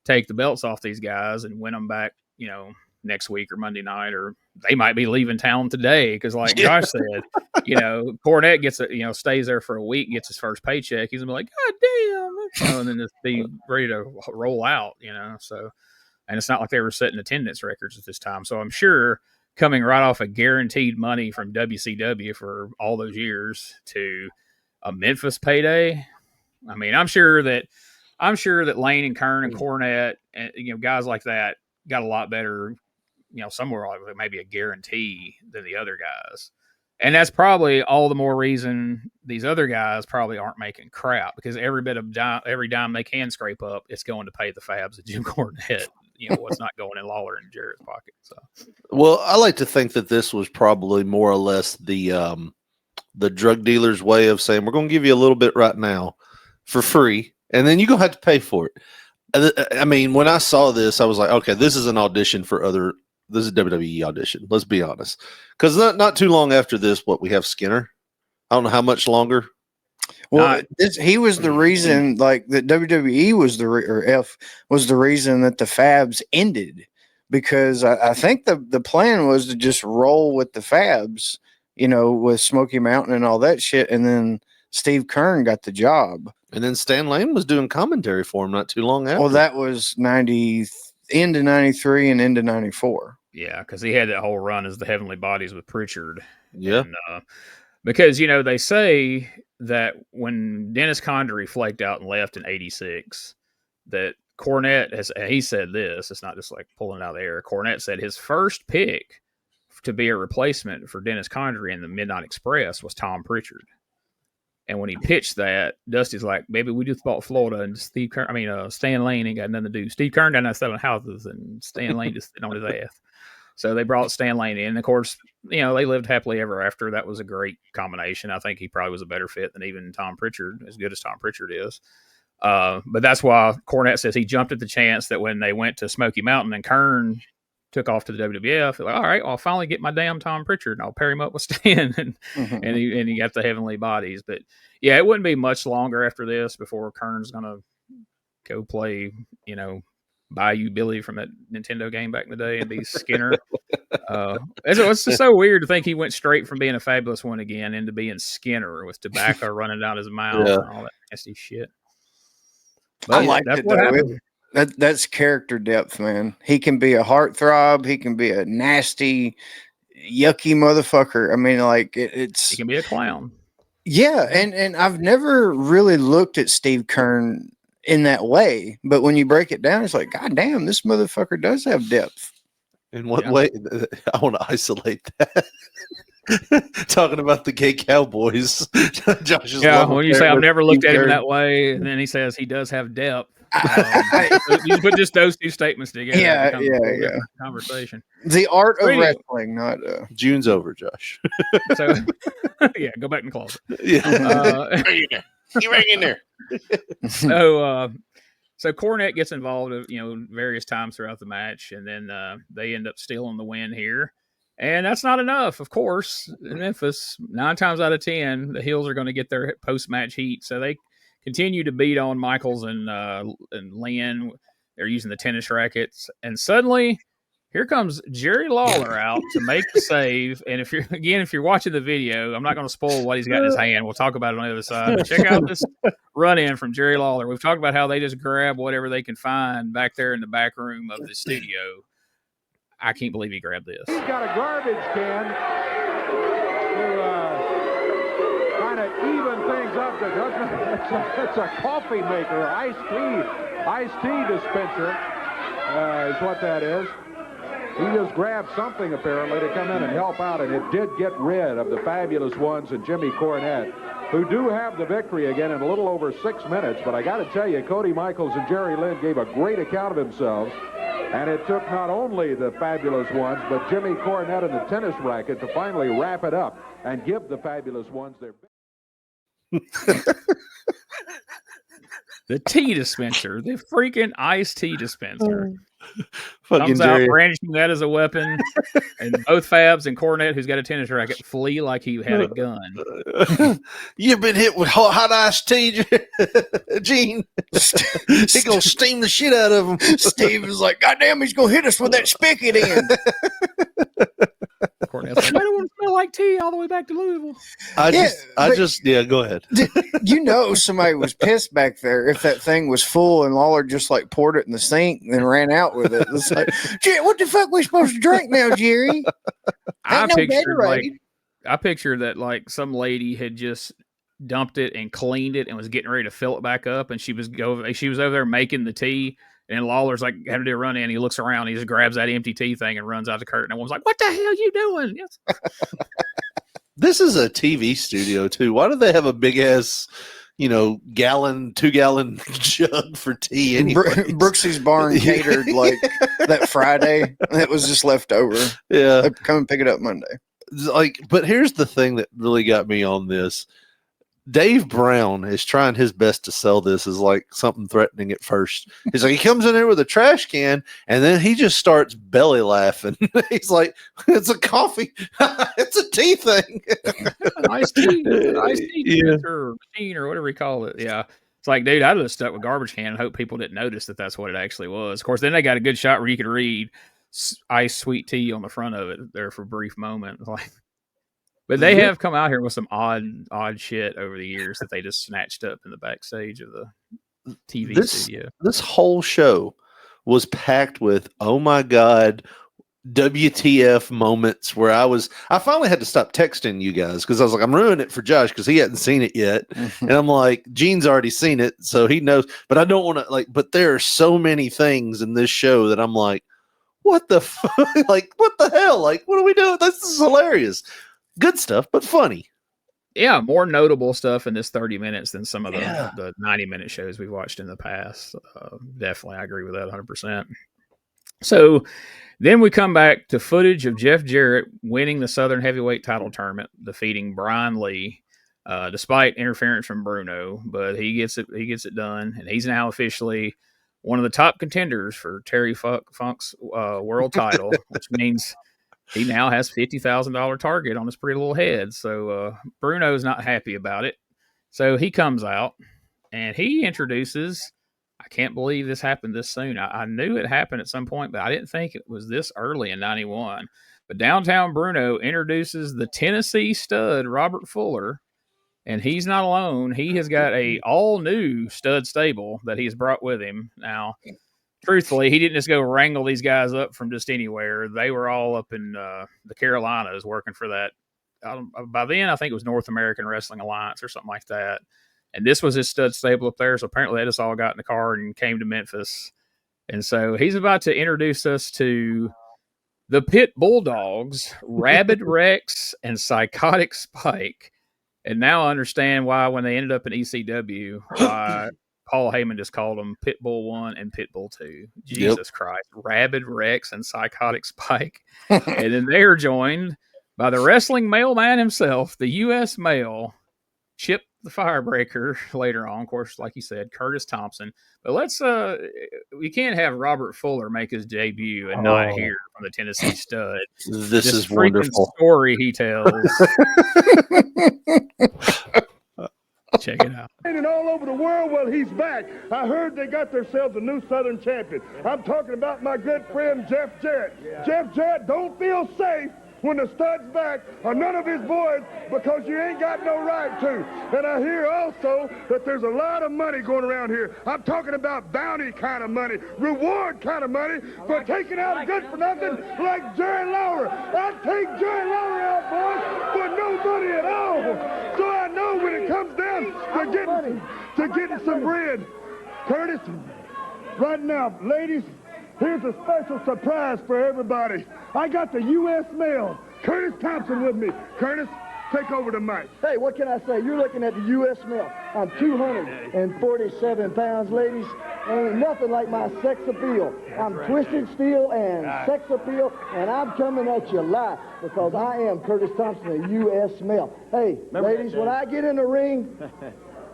Speaker 1: take the belts off these guys and win them back, you know, next week or Monday night, or they might be leaving town today. Because like Josh said, Cornette gets stays there for a week, gets his first paycheck. He's gonna be like, God damn, and then just be ready to roll out. So, and it's not like they were setting attendance records at this time. So I'm sure coming right off of guaranteed money from WCW for all those years to a Memphis payday. I mean, I'm sure that Lane and Kern and Cornette and guys like that got a lot better, somewhere like maybe a guarantee than the other guys. And that's probably all the more reason these other guys probably aren't making crap, because every dime they can scrape up, it's going to pay the Fabs and Jim Cornette. What's not going in Lawler and Jarrett's pocket. So,
Speaker 2: well, I like to think that this was probably more or less the drug dealer's way of saying, we're going to give you a little bit right now for free, and then you're going to have to pay for it. I mean, when I saw this, I was like, okay, this is an audition for this is a WWE audition. Let's be honest. Because not too long after this, we have Skinner. I don't know how much longer.
Speaker 3: Well, he was the reason, like, that WWE was was the reason that the Fabs ended, because I think the plan was to just roll with the Fabs, with Smoky Mountain and all that shit, and then Steve Kern got the job.
Speaker 2: And then Stan Lane was doing commentary for him not too long after.
Speaker 3: Well, that was into 93 and into 94.
Speaker 1: Yeah, because he had that whole run as the Heavenly Bodies with Pritchard.
Speaker 2: Yeah.
Speaker 1: And, because, they say that when Dennis Condrey flaked out and left in 86, that Cornette he said this, it's not just like pulling it out of the air. Cornette said his first pick to be a replacement for Dennis Condrey in the Midnight Express was Tom Pritchard. And when he pitched that, Dusty's like, baby, we just bought Florida, and Stan Lane ain't got nothing to do. Steve Kern down there selling houses, and Stan Lane just sitting on his ass. So they brought Stan Lane in. Of course, they lived happily ever after. That was a great combination. I think he probably was a better fit than even Tom Pritchard, as good as Tom Pritchard is. But that's why Cornette says he jumped at the chance that when they went to Smoky Mountain and Kern took off to the WWF, like, all right, I'll finally get my damn Tom Pritchard, and I'll pair him up with Stan, and he got the Heavenly Bodies. But yeah, it wouldn't be much longer after this before Kern's gonna go play, Bayou Billy from that Nintendo game back in the day and be Skinner. It's just so weird to think he went straight from being a Fabulous One again into being Skinner with tobacco running down his mouth and all that nasty shit.
Speaker 3: But I like it. That's character depth, man. He can be a heartthrob. He can be a nasty, yucky motherfucker. I mean, like he
Speaker 1: can be a clown.
Speaker 3: Yeah, and I've never really looked at Steve Kern in that way, but when you break it down, it's like, God damn, this motherfucker does have depth.
Speaker 2: In what way? I want to isolate that. Talking about the gay cowboys. Josh's
Speaker 1: when you say I've never looked at him in that way, and then he says he does have depth. You put just those two statements together.
Speaker 3: Yeah.
Speaker 1: Conversation.
Speaker 3: The art of wrestling, not
Speaker 2: June's over, Josh.
Speaker 1: So, yeah, go back in the closet.
Speaker 2: Yeah, you right in there.
Speaker 1: So Cornette gets involved, various times throughout the match, and then they end up stealing the win here. And that's not enough, of course. In Memphis, 9 times out of 10, the heels are going to get their post-match heat. So they continue to beat on Michaels and Lynn. They're using the tennis rackets. And suddenly, here comes Jerry Lawler out to make the save. And if you're watching the video, I'm not going to spoil what he's got in his hand. We'll talk about it on the other side. But check out this run-in from Jerry Lawler. We've talked about how they just grab whatever they can find back there in the back room of the studio. I can't believe he grabbed this.
Speaker 5: He's got a garbage can to kind of even things up. It's a coffee maker, iced tea dispenser is what that is. He just grabbed something apparently to come in and help out, and it did get rid of the Fabulous Ones and Jimmy Cornette, who do have the victory again in a little over 6 minutes. But I got to tell you, Cody Michaels and Jerry Lynn gave a great account of themselves. And it took not only the Fabulous Ones, but Jimmy Cornette and the tennis racket to finally wrap it up and give the Fabulous Ones their...
Speaker 1: The tea dispenser, the freaking iced tea dispenser. Comes out brandishing that as a weapon, and both Fabs and Cornette, who's got a tennis racket, flee like he had a gun.
Speaker 2: You've been hit with hot iced tea, Gene. He's gonna steam the shit out of him.
Speaker 3: Steve is like, God damn, he's gonna hit us with that spigot in.
Speaker 1: Cornette's like, I don't want to smell like tea all the way back to Louisville.
Speaker 2: Go ahead.
Speaker 3: You know, somebody was pissed back there if that thing was full and Lawler just like poured it in the sink and then ran out with it. It's like, what the fuck we supposed to drink now, Jerry?
Speaker 1: I pictured that like some lady had just dumped it and cleaned it and was getting ready to fill it back up, and she was over there making the tea. And Lawler's like having to run in. He looks around. He just grabs that empty tea thing and runs out the curtain. Everyone's like, "What the hell are you doing?" Yes.
Speaker 2: This is a TV studio too. Why do they have a big ass, 2-gallon jug for tea? Anyway,
Speaker 3: Brooksy's Barn catered like that Friday. It was just left over.
Speaker 2: Yeah,
Speaker 3: come and pick it up Monday.
Speaker 2: But here's the thing that really got me on this. Dave Brown is trying his best to sell this as like something threatening at first. He's like, he comes in there with a trash can and then he just starts belly laughing. He's like, it's a coffee. It's a tea thing.
Speaker 1: Iced tea or machine or whatever you call it. Yeah. It's like, dude, I'd have stuck with garbage can and hope people didn't notice that that's what it actually was. Of course, then they got a good shot where you could read iced sweet tea on the front of it there for a brief moment. Like, but they have come out here with some odd shit over the years that they just snatched up in the backstage of the TV studio.
Speaker 2: This whole show was packed with, oh my God, WTF moments where I finally had to stop texting you guys because I was like, I'm ruining it for Josh because he hadn't seen it yet. And I'm like, Gene's already seen it, so he knows. But I don't want to but there are so many things in this show that I'm like, what the fuck? Like, what the hell? Like, what are we doing? This is hilarious. Good stuff, but funny.
Speaker 1: Yeah, more notable stuff in this 30 minutes than some of the 90-minute shows we've watched in the past. Definitely, I agree with that 100%. So then we come back to footage of Jeff Jarrett winning the Southern Heavyweight title tournament, defeating Brian Lee, despite interference from Bruno. But he gets it done, and he's now officially one of the top contenders for Terry Funk's world title, which means he now has $50,000 target on his pretty little head. So Bruno's not happy about it. So he comes out and he introduces, I can't believe this happened this soon. I knew it happened at some point, but I didn't think it was this early in 91. But Downtown Bruno introduces the Tennessee stud, Robert Fuller. And he's not alone. He has got a all-new stud stable that he's brought with him. Now, truthfully, he didn't just go wrangle these guys up from just anywhere. They were all up in the Carolinas working for that. By then, I think it was North American Wrestling Alliance or something like that. And this was his stud stable up there. So apparently they just all got in the car and came to Memphis. And so he's about to introduce us to the Pit Bulldogs, Rabid Rex, and Psychotic Spike. And now I understand why when they ended up in ECW, why Paul Heyman just called them Pitbull 1 and Pitbull 2. Jesus Christ. Rabid Rex and Psychotic Spike. And then they are joined by the wrestling mailman himself, the U.S. Mail, Chip the Firebreaker later on. Of course, like you said, Curtis Thompson. But let's, we can't have Robert Fuller make his debut and not hear from the Tennessee stud.
Speaker 2: This is wonderful.
Speaker 1: Story he tells. Check it out.
Speaker 6: And all over the world, well, he's back. I heard they got themselves a new Southern champion. I'm talking about my good friend, Jeff Jarrett. Yeah. Jeff Jarrett don't feel safe when the stud's back or none of his boys because you ain't got no right to. And I hear also that there's a lot of money going around here. I'm talking about bounty kind of money, reward kind of money for taking out good for nothing like Jerry Lawler. I'd take Jerry Lawler out, boys, for no money at all. So I know when it comes down to getting some bread. Curtis, right now, ladies, here's a special surprise for everybody. I got the U.S. Mail, Curtis Thompson with me. Curtis, take over the mic.
Speaker 7: Hey, what can I say? You're looking at the U.S. Mail. I'm 247 pounds, ladies. Ain't nothing like my sex appeal. I'm twisted steel and sex appeal, and I'm coming at you live because I am Curtis Thompson, the U.S. Mail. Hey, ladies, when I get in the ring,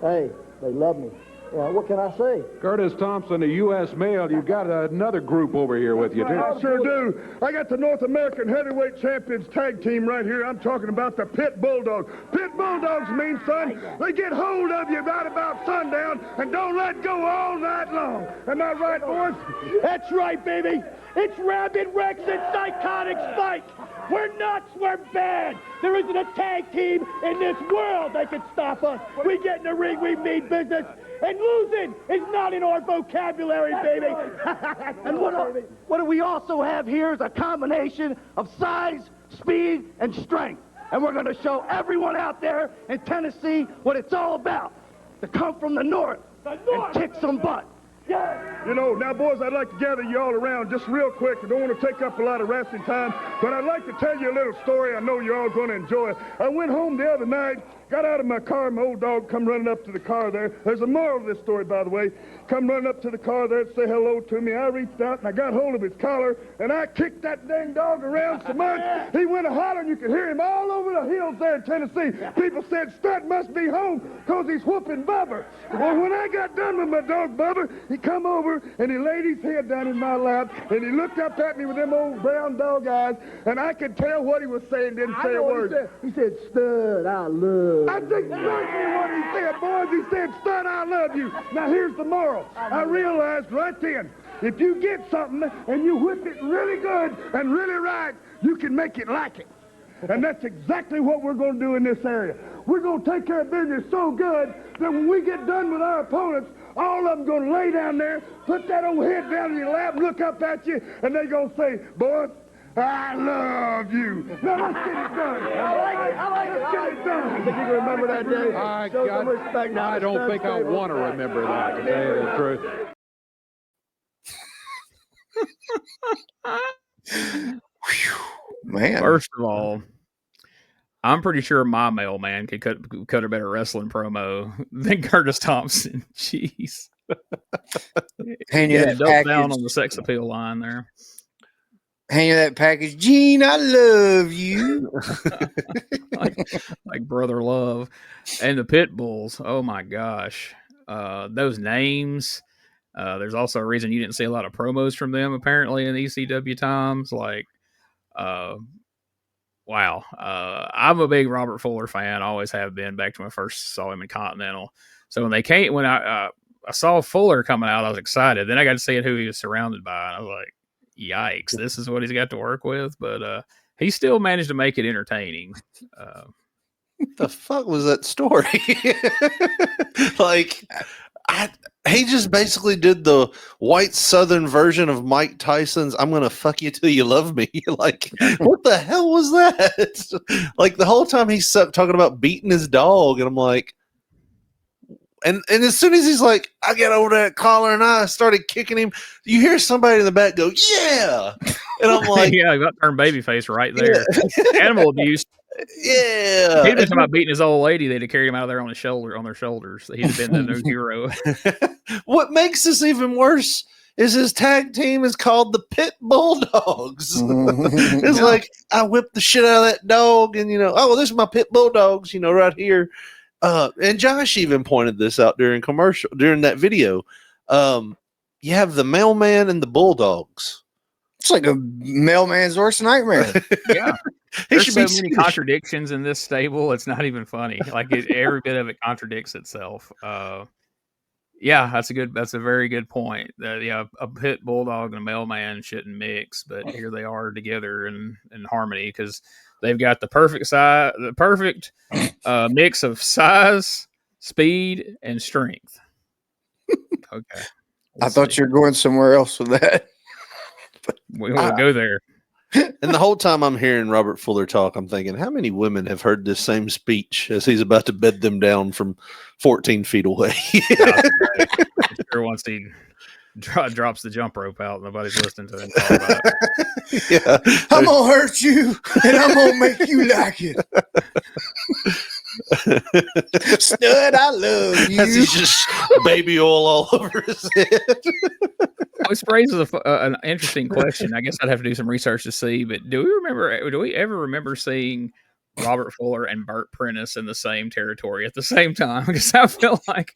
Speaker 7: hey, they love me. what can I say?
Speaker 5: Curtis Thompson, the U.S. Mail. You got another group over here with you, too.
Speaker 6: I sure do. I got the North American Heavyweight Champions tag team right here. I'm talking about the Pit Bulldogs. Pit Bulldogs mean, son, they get hold of you right about sundown and don't let go all night long. Am I right, boys?
Speaker 4: That's right, baby. It's Rabid Rex and Psychotic Spike. We're nuts. We're bad. There isn't a tag team in this world that can stop us. We get in the ring, we mean business. And losing is not in our vocabulary, baby. And what do we also have here is a combination of size, speed, and strength. And we're going to show everyone out there in Tennessee what it's all about. To come from the north and kick some butt. Yeah.
Speaker 6: You know, now, boys, I'd like to gather you all around just real quick. I don't want to take up a lot of wrestling time, but I'd like to tell you a little story I know you're all going to enjoy. I went home the other night, got out of my car, my old dog come running up to the car there. There's a moral to this story, by the way. Come running up to the car there to say hello to me. I reached out, and I got hold of his collar, and I kicked that dang dog around so much, he went a-hollering. You could hear him all over the hills there in Tennessee. People said, Stud must be home because he's whooping Bubba. Well, when I got done with my dog Bubba, he come over, and he laid his head down in my lap, and he looked up at me with them old brown dog eyes, and I could tell what he was saying, didn't say a word.
Speaker 7: He said, Stud, I love
Speaker 6: That's exactly what he said, boys. He said, Stud, I love you. Now, here's the moral. I realized right then, if you get something and you whip it really good and really right, you can make it like it. And that's exactly what we're going to do in this area. We're going to take care of business so good that when we get done with our opponents, all of them going to lay down there, put that old head down in your lap, look up at you, and they're going to say, boy, I love you. Now, let's get it done.
Speaker 7: I like it.
Speaker 6: Let's get it done.
Speaker 7: I think you can remember that day. Show some respect now.
Speaker 5: I don't think I want to remember that, to tell you the truth.
Speaker 3: Man.
Speaker 1: First of all, I'm pretty sure my mailman could cut a better wrestling promo than Curtis Thompson. Jeez.
Speaker 3: Hand you that
Speaker 1: double
Speaker 3: package.
Speaker 1: down on the sex appeal line there.
Speaker 3: Hand you that package. Gene, I love you.
Speaker 1: like brother love. And the Pit Bulls. Oh my gosh. Those names. There's also a reason you didn't see a lot of promos from them apparently in ECW times. Like, wow. I'm a big Robert Fuller fan. Always have been back to when I first saw him in Continental. So when I saw Fuller coming out, I was excited. Then I got to see who he was surrounded by, and I was like, yikes, this is what he's got to work with. But he still managed to make it entertaining.
Speaker 2: What the fuck was that story? Like, he just basically did the white Southern version of Mike Tyson's "I'm gonna fuck you till you love me." Like, what the hell was that? Like, the whole time he's talking about beating his dog, and I'm like, and as soon as he's like, I get over that collar and I started kicking him, you hear somebody in the back go, "Yeah," and I'm like,
Speaker 1: yeah, he got turned babyface right there. Yeah. Animal abuse.
Speaker 2: Yeah,
Speaker 1: he'd been talking about beating his old lady. They'd have carried him out of there on their shoulders. He'd have been the new hero.
Speaker 2: What makes this even worse is his tag team is called the Pit Bulldogs. It's like, I whipped the shit out of that dog, and oh, this is my Pit Bulldogs, right here. And Josh even pointed this out during that video. You have the mailman and the Bulldogs.
Speaker 3: It's like a mailman's worst nightmare.
Speaker 1: Yeah. There's so many contradictions in this stable. It's not even funny. Like every bit of it contradicts itself. Yeah, that's a very good point. A Pit Bulldog and a mailman shouldn't mix, but here they are together in harmony because they've got the perfect mix of size, speed, and strength. Okay.
Speaker 3: I thought you were going somewhere else with that.
Speaker 1: We will go there.
Speaker 2: And the whole time I'm hearing Robert Fuller talk, I'm thinking, how many women have heard this same speech as he's about to bed them down from 14 feet away?
Speaker 1: Sure, once he drops the jump rope out, nobody's listening to him talk about it.
Speaker 2: Yeah.
Speaker 3: I'm going to hurt you, and I'm going to make you like it. Stud, I love you.
Speaker 2: He's just baby oil all over his head.
Speaker 1: This raises an interesting question. I guess I'd have to do some research to see, but do we ever remember seeing Robert Fuller and Burt Prentice in the same territory at the same time? Because I feel like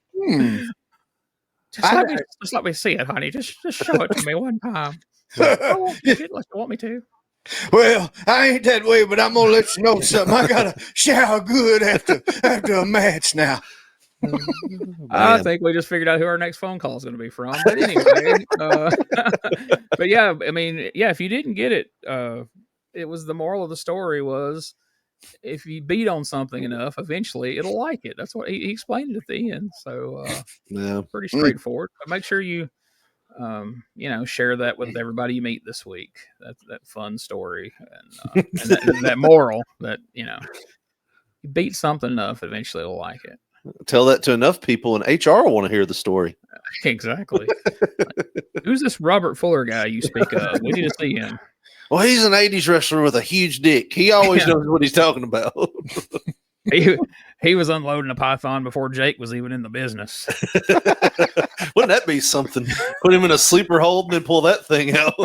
Speaker 1: Just let me see it, honey. Just show it to me one time. I won't take it unless you want me to.
Speaker 3: Well, I ain't that way, but I'm gonna let you know something. I gotta shower good after a match now.
Speaker 1: I think we just figured out who our next phone call is going to be from. But anyway, but yeah, I mean, yeah, if you didn't get it, it was the moral of the story was if you beat on something enough, eventually it'll like it. That's what he explained it at the end. So pretty straightforward. But make sure you share that with everybody you meet this week. That fun story and that moral that you beat something enough, eventually it'll like it.
Speaker 2: Tell that to enough people, and HR will want to hear the story.
Speaker 1: Exactly. Who's this Robert Fuller guy you speak of? We need to see him.
Speaker 2: Well, he's an 80s wrestler with a huge dick. He always knows what he's talking about.
Speaker 1: He was unloading a python before Jake was even in the business.
Speaker 2: Wouldn't that be something? Put him in a sleeper hold and then pull that thing out.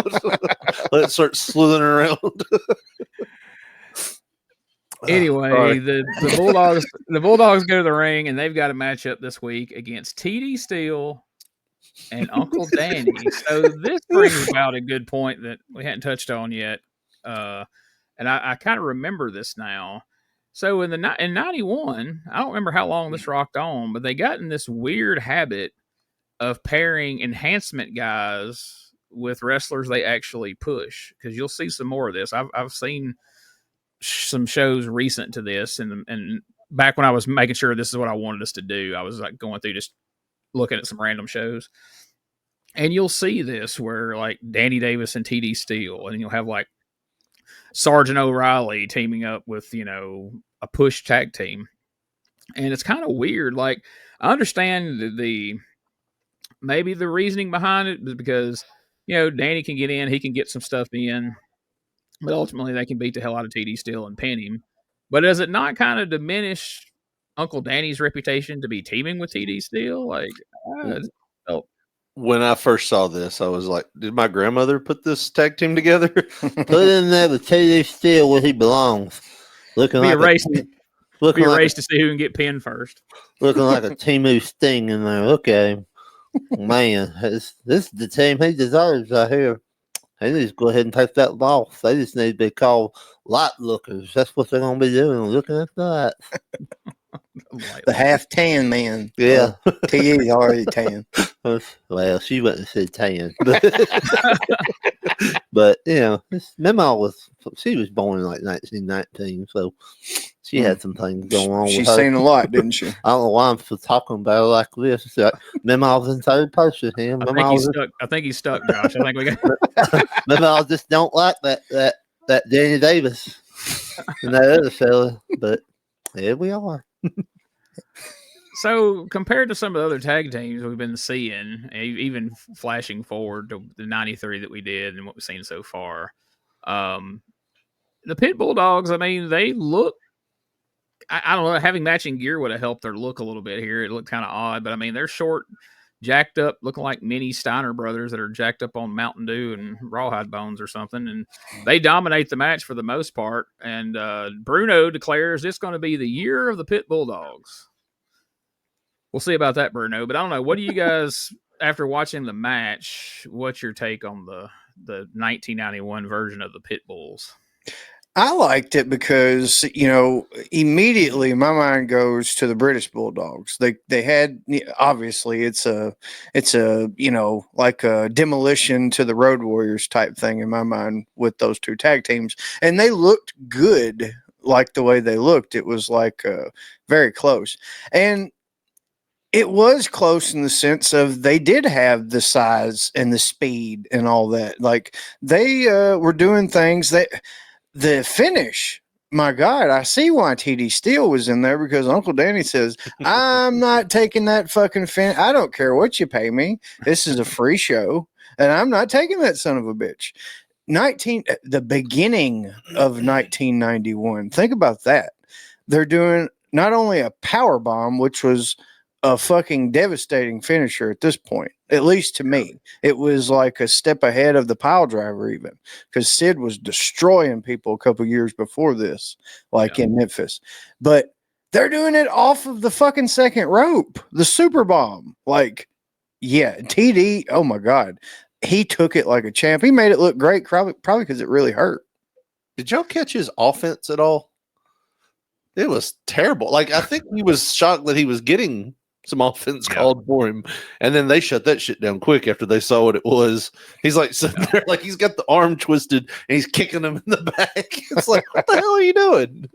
Speaker 2: Let it start slithering around.
Speaker 1: Anyway, the Bulldogs go to the ring, and they've got a matchup this week against TD Steele and Uncle Danny. So this brings about a good point that we hadn't touched on yet, and I kind of remember this now. So in 91, I don't remember how long this rocked on, but they got in this weird habit of pairing enhancement guys with wrestlers they actually push, because you'll see some more of this. I've seen some shows recent to this, and back when I was making sure this is what I wanted us to do, I was like going through just looking at some random shows, and you'll see this where like Danny Davis and TD Steele, and you'll have like Sergeant O'Reilly teaming up with a push tag team, and it's kind of weird. Like I understand the maybe the reasoning behind it is because Danny can get in, he can get some stuff in. But ultimately, they can beat the hell out of TD Steele and pin him. But does it not kind of diminish Uncle Danny's reputation to be teaming with TD Steele?
Speaker 2: When I first saw this, I was like, did my grandmother put this tag team together? Put in there with TD Steele where he belongs. Looking like
Speaker 1: race to see who can get pinned first.
Speaker 2: Looking like a Timu Sting in there. Okay. Man, this is the team he deserves right here. They need to go ahead and take that loss. They just need to be called light lookers. That's what they're going to be doing, looking at that.
Speaker 3: The half tan man.
Speaker 2: Yeah.
Speaker 3: TD's already tan.
Speaker 2: Well, she wouldn't say tan. But Memo she was born in like 1919, so she had some things going on with her.
Speaker 3: She's seen a lot, didn't she?
Speaker 2: I don't know why I'm still talking about her like this. It's like Memo's in third person here.
Speaker 1: I think he's stuck, Josh. I think we got
Speaker 2: Memo just don't like that Danny Davis and that other fella, but here we are.
Speaker 1: So compared to some of the other tag teams we've been seeing, even flashing forward to the 93 that we did and what we've seen so far, the Pit Bulldogs, I mean, they look, I don't know, having matching gear would have helped their look a little bit here. It looked kind of odd, but I mean, they're short, jacked up, looking like mini Steiner brothers that are jacked up on Mountain Dew and rawhide bones or something, and they dominate the match for the most part. And Bruno declares it's going to be the year of the Pit Bulldogs. We'll see about that, Bruno. But I don't know. What do you guys, after watching the match, what's your take on the 1991 version of the Pit Bulls?
Speaker 3: I liked it because, immediately my mind goes to the British Bulldogs. They had, obviously it's a, like a demolition to the Road Warriors type thing in my mind with those two tag teams. And they looked good, like the way they looked. It was like very close. And it was close in the sense of they did have the size and the speed and all that. Like they were doing things that the finish, my God, I see why TD Steele was in there, because Uncle Danny says, I'm not taking that fucking finish. I don't care what you pay me. This is a free show, and I'm not taking that son of a bitch. The beginning of 1991. Think about that. They're doing not only a power bomb, which was a fucking devastating finisher at this point, at least to me. It was like a step ahead of the pile driver, even, because Sid was destroying people a couple years before this, in Memphis. But they're doing it off of the fucking second rope, the super bomb. Like, Yeah, TD. Oh my God, he took it like a champ. He made it look great, probably because it really hurt.
Speaker 2: Did y'all catch his offense at all? It was terrible. Like, I think he was shocked that he was getting some offense called for him, and then they shut that shit down quick after they saw what it was. He's like sitting there, like he's got the arm twisted, and he's kicking him in the back. It's like, what the hell are you doing?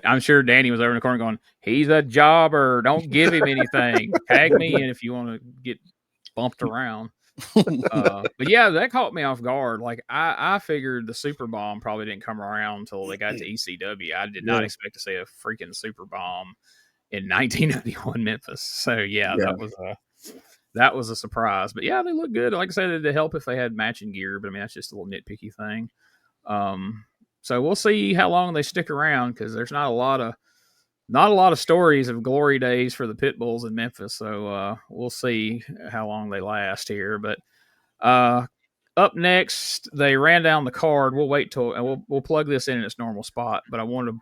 Speaker 1: I'm sure Danny was over in the corner going, "He's a jobber. Don't give him anything. Tag me in if you want to get bumped around." But yeah, that caught me off guard. Like I figured the Super Bomb probably didn't come around until they got to ECW. I did not expect to see a freaking Super Bomb in 1991 Memphis. So that was a surprise. But yeah, they look good. Like I said, it'd help if they had matching gear. But I mean, that's just a little nitpicky thing. So we'll see how long they stick around because there's not a lot of stories of glory days for the Pit Bulls in Memphis. So we'll see how long they last here. But up next, they ran down the card. We'll wait till and we'll plug this in its normal spot. But I wanted to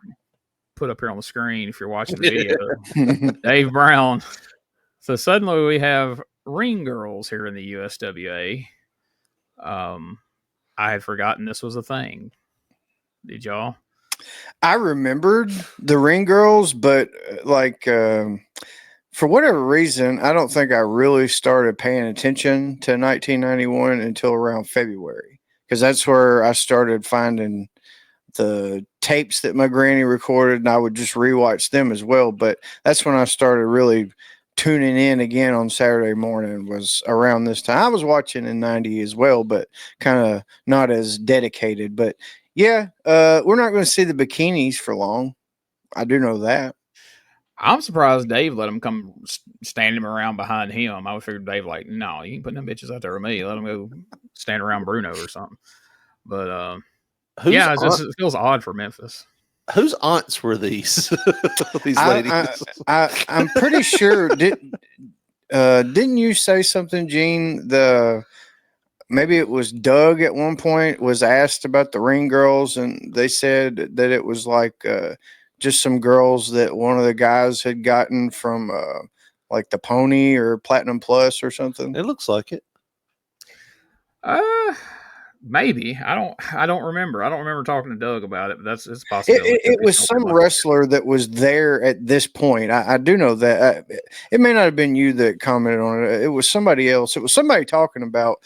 Speaker 1: put up here on the screen if you're watching the video. Dave Brown. So suddenly we have ring girls here in the USWA. I had forgotten this was a thing. Did y'all?
Speaker 3: I remembered the ring girls, but for whatever reason, I don't think I really started paying attention to 1991 until around February, because that's where I started finding the tapes that my granny recorded, and I would just rewatch them as well. But that's when I started really tuning in again on Saturday morning, was around this time. I was watching in 90 as well, but kind of not as dedicated. But yeah, we're not going to see the bikinis for long. I do know that.
Speaker 1: I'm surprised Dave let him come stand him around behind him. I would figure Dave like, no, you ain't putting them bitches out there with me. Let them go stand around Bruno or something. But it feels odd for Memphis.
Speaker 2: Whose aunts were these? These ladies.
Speaker 3: I'm pretty sure. Didn't you say something, Gene? Maybe it was Doug at one point was asked about the ring girls, and they said that it was like just some girls that one of the guys had gotten from like the Pony or Platinum Plus or something.
Speaker 2: It looks like it.
Speaker 1: Maybe. I don't remember. I don't remember talking to Doug about it, but it's possible.
Speaker 3: It was some wrestler that was there at this point. I do know that. It may not have been you that commented on it. It was somebody else. It was somebody talking about.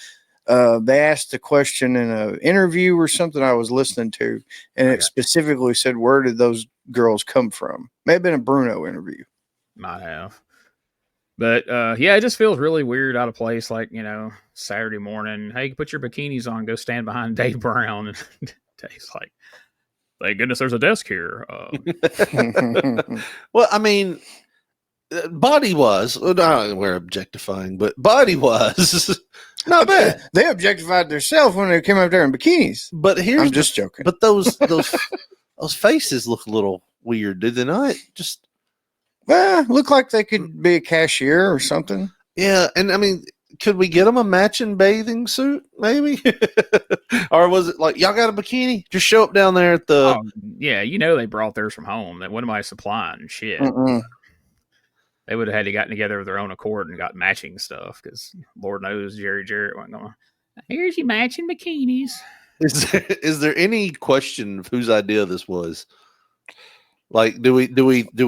Speaker 3: They asked a question in an interview or something I was listening to, and it specifically said, "Where did those girls come from?" May have been a Bruno interview.
Speaker 1: Might have. But it just feels really weird, out of place. Like, Saturday morning, hey, put your bikinis on, go stand behind Dave Brown. And Dave's like, thank goodness there's a desk here.
Speaker 2: Well, I mean, body was, we're objectifying, but body was not bad.
Speaker 3: They objectified themselves when they came up there in bikinis.
Speaker 2: But I'm just
Speaker 3: joking.
Speaker 2: But those faces look a little weird, did they not? Just
Speaker 3: look like they could be a cashier or something.
Speaker 2: Yeah, and I mean, could we get them a matching bathing suit, maybe? Or was it like, y'all got a bikini? Just show up down there at the...
Speaker 1: Oh, yeah, they brought theirs from home. What am I supplying? Shit. They would have had to gotten together of their own accord and got matching stuff, because Lord knows Jerry Jarrett wasn't going, here's your matching bikinis.
Speaker 2: Is there any question of whose idea this was? Like, do we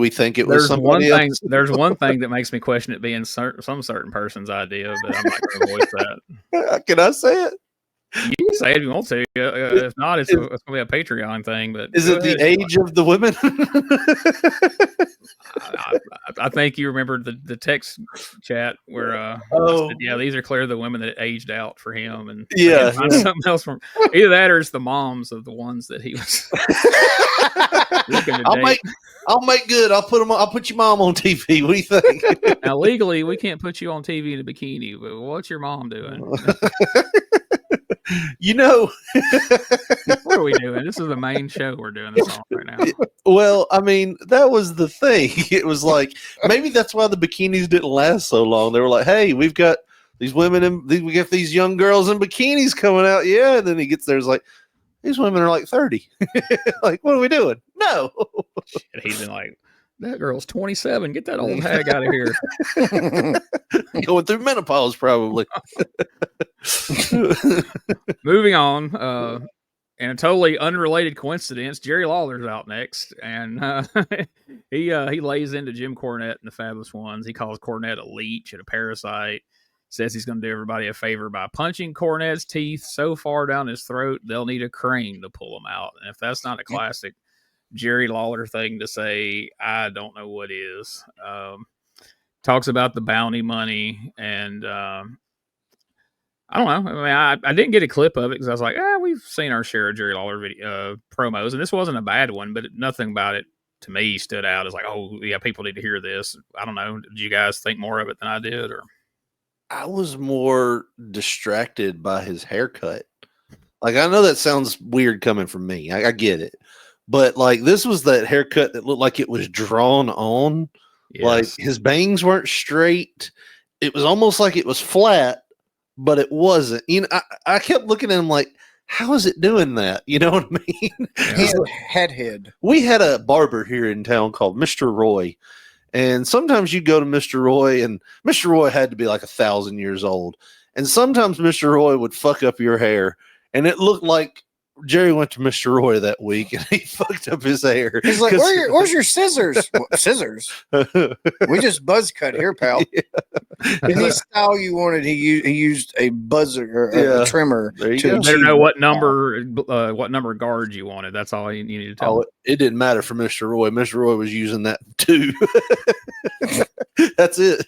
Speaker 2: think it was somebody else?
Speaker 1: There's one thing that makes me question it being some certain person's idea, but I'm not going to voice that.
Speaker 2: Can I say it?
Speaker 1: You can say it if you want to. If not, it's going to be a Patreon thing. But
Speaker 2: is it the age of the women?
Speaker 1: I think you remember the text chat where said, these are clearly the women that aged out for him, and something else from either that or it's the moms of the ones that he was looking to date.
Speaker 2: I'll make good. I'll put your mom on TV. What do you think?
Speaker 1: Now legally we can't put you on TV in a bikini, but what's your mom doing? What are we doing? This is the main show we're doing this on right now.
Speaker 2: Well, I mean, that was the thing. It was like, maybe that's why the bikinis didn't last so long. They were like, hey, we've got these women we got these young girls in bikinis coming out. Yeah. And then he gets there, it's like, these women are like 30. Like, what are we doing? No.
Speaker 1: He's been like, That girl's 27. Get that old hag out of here.
Speaker 2: Going through menopause, probably.
Speaker 1: Moving on. In a totally unrelated coincidence, Jerry Lawler's out next, and he lays into Jim Cornette and the Fabulous Ones. He calls Cornette a leech and a parasite. Says he's going to do everybody a favor by punching Cornette's teeth so far down his throat they'll need a crane to pull them out. And if that's not a classic Jerry Lawler thing to say, I don't know what is. Talks about the bounty money, and I don't know. I mean, I didn't get a clip of it because I was like, we've seen our share of Jerry Lawler promos, and this wasn't a bad one, but nothing about it to me stood out as like, oh, yeah, people need to hear this. I don't know. Did you guys think more of it than I did? Or
Speaker 2: I was more distracted by his haircut. Like, I know that sounds weird coming from me. I get it. But, like, this was that haircut that looked like it was drawn on. Yes. Like, his bangs weren't straight. It was almost like it was flat, but it wasn't. You know, I kept looking at him like, how is it doing that? You know what I mean?
Speaker 3: He's a head.
Speaker 2: We had a barber here in town called Mr. Roy. And sometimes you go to Mr. Roy, and Mr. Roy had to be like 1,000 years old. And sometimes Mr. Roy would fuck up your hair. And it looked like Jerry went to Mr. Roy that week and he fucked up his hair.
Speaker 3: He's like, where's your scissors? Scissors? We just buzz cut here, pal.
Speaker 2: Yeah.
Speaker 3: Any style you wanted, he used a buzzer or a trimmer.
Speaker 2: There you
Speaker 1: go.
Speaker 2: go.
Speaker 1: You better know what number guards you wanted. That's all you needed to tell.
Speaker 2: Oh, it didn't matter for Mr. Roy. Mr. Roy was using that too. That's it.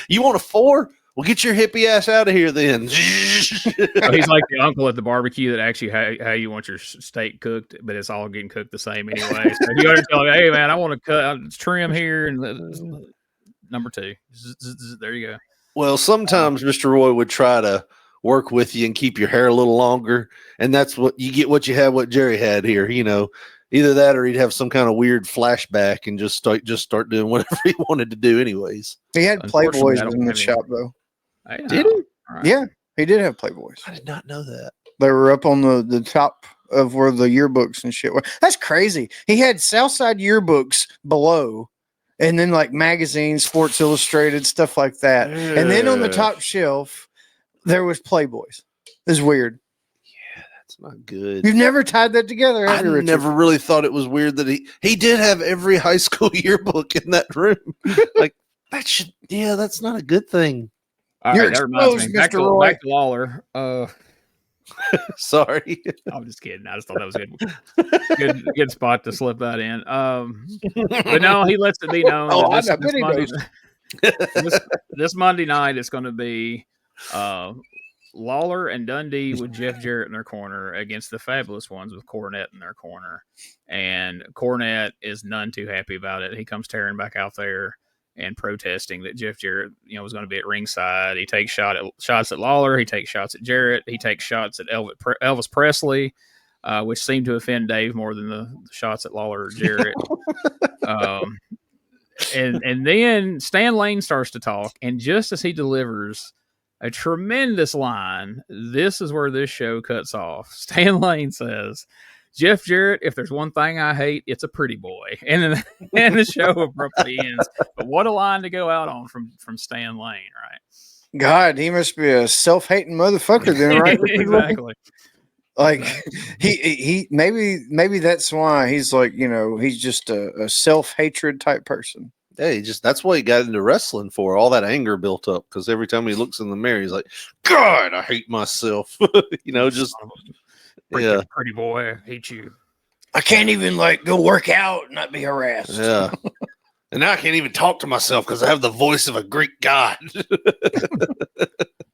Speaker 2: You want a 4? Well, get your hippie ass out of here then.
Speaker 1: So he's like the uncle at the barbecue that actually how you want your steak cooked, but it's all getting cooked the same anyway. So you got to tell him, hey, man, I want to cut trim here. And number 2. There you go.
Speaker 2: Well, sometimes Mr. Roy would try to work with you and keep your hair a little longer. And that's what you get, what you have, what Jerry had here, you know. Either that or he'd have some kind of weird flashback and just start doing whatever he wanted to do anyways.
Speaker 3: He had Playboys in the shop, though.
Speaker 2: Did he?
Speaker 3: Right. Yeah, he did have Playboys.
Speaker 2: I did not know that.
Speaker 3: They were up on the top of where the yearbooks and shit were. That's crazy. He had Southside yearbooks below, and then like magazines, Sports Illustrated, stuff like that. Yeah. And then on the top shelf, there was Playboys. It's weird.
Speaker 2: Yeah, that's not good.
Speaker 3: You've never tied that together, have you,
Speaker 2: I
Speaker 3: Richard?
Speaker 2: never really thought it was weird that he did have every high school yearbook in that room. Like, that's not a good thing.
Speaker 1: All right, that reminds me. Back to Lawler.
Speaker 2: Sorry.
Speaker 1: I'm just kidding. I just thought that was good spot to slip that in. But no, he lets it be known. This Monday night it's going to be Lawler and Dundee with Jeff Jarrett in their corner against the Fabulous Ones with Cornette in their corner. And Cornette is none too happy about it. He comes tearing back out there and protesting that Jeff Jarrett, was going to be at ringside. He takes shots at Lawler. He takes shots at Jarrett. He takes shots at Elvis Presley, which seemed to offend Dave more than the shots at Lawler or Jarrett. And then Stan Lane starts to talk, and just as he delivers a tremendous line, this is where this show cuts off. Stan Lane says, Jeff Jarrett, if there's one thing I hate, it's a pretty boy. And then the show abruptly ends. But what a line to go out on from Stan Lane, right?
Speaker 3: God, he must be a self-hating motherfucker then, right?
Speaker 1: Exactly.
Speaker 3: Like he maybe that's why he's like, he's just a self-hatred type person.
Speaker 2: Yeah, that's what he got into wrestling for. All that anger built up because every time he looks in the mirror, he's like, God, I hate myself.
Speaker 1: Pretty boy, I hate you.
Speaker 3: I can't even go work out and not be harassed.
Speaker 2: Yeah. And now I can't even talk to myself because I have the voice of a Greek god.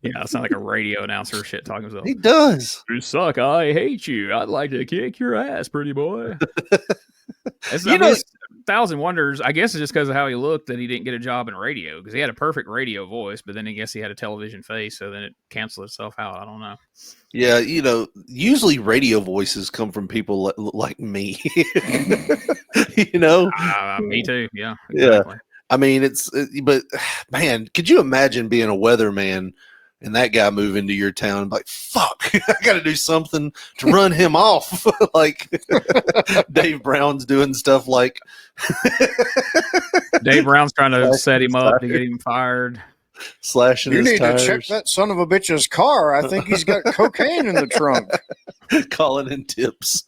Speaker 1: Yeah, I sound like a radio announcer shit talking to himself.
Speaker 2: He does.
Speaker 1: You suck. I hate you. I'd like to kick your ass, pretty boy. Thousand Wonders, I guess it's just because of how he looked that he didn't get a job in radio because he had a perfect radio voice, but then I guess he had a television face, so then it canceled itself out. I don't know.
Speaker 2: Yeah, usually radio voices come from people like me.
Speaker 1: Me too. Yeah.
Speaker 2: Exactly. Yeah. I mean, but man, could you imagine being a weatherman and that guy move into your town, I'm like, fuck, I got to do something to run him off. Like Dave Brown's doing stuff like
Speaker 1: Dave Brown's trying to set him up to get him fired.
Speaker 2: Slashing
Speaker 3: you
Speaker 2: his
Speaker 3: need
Speaker 2: tires.
Speaker 3: to check that son of a bitch's car. I think he's got cocaine in the trunk.
Speaker 2: Calling in tips.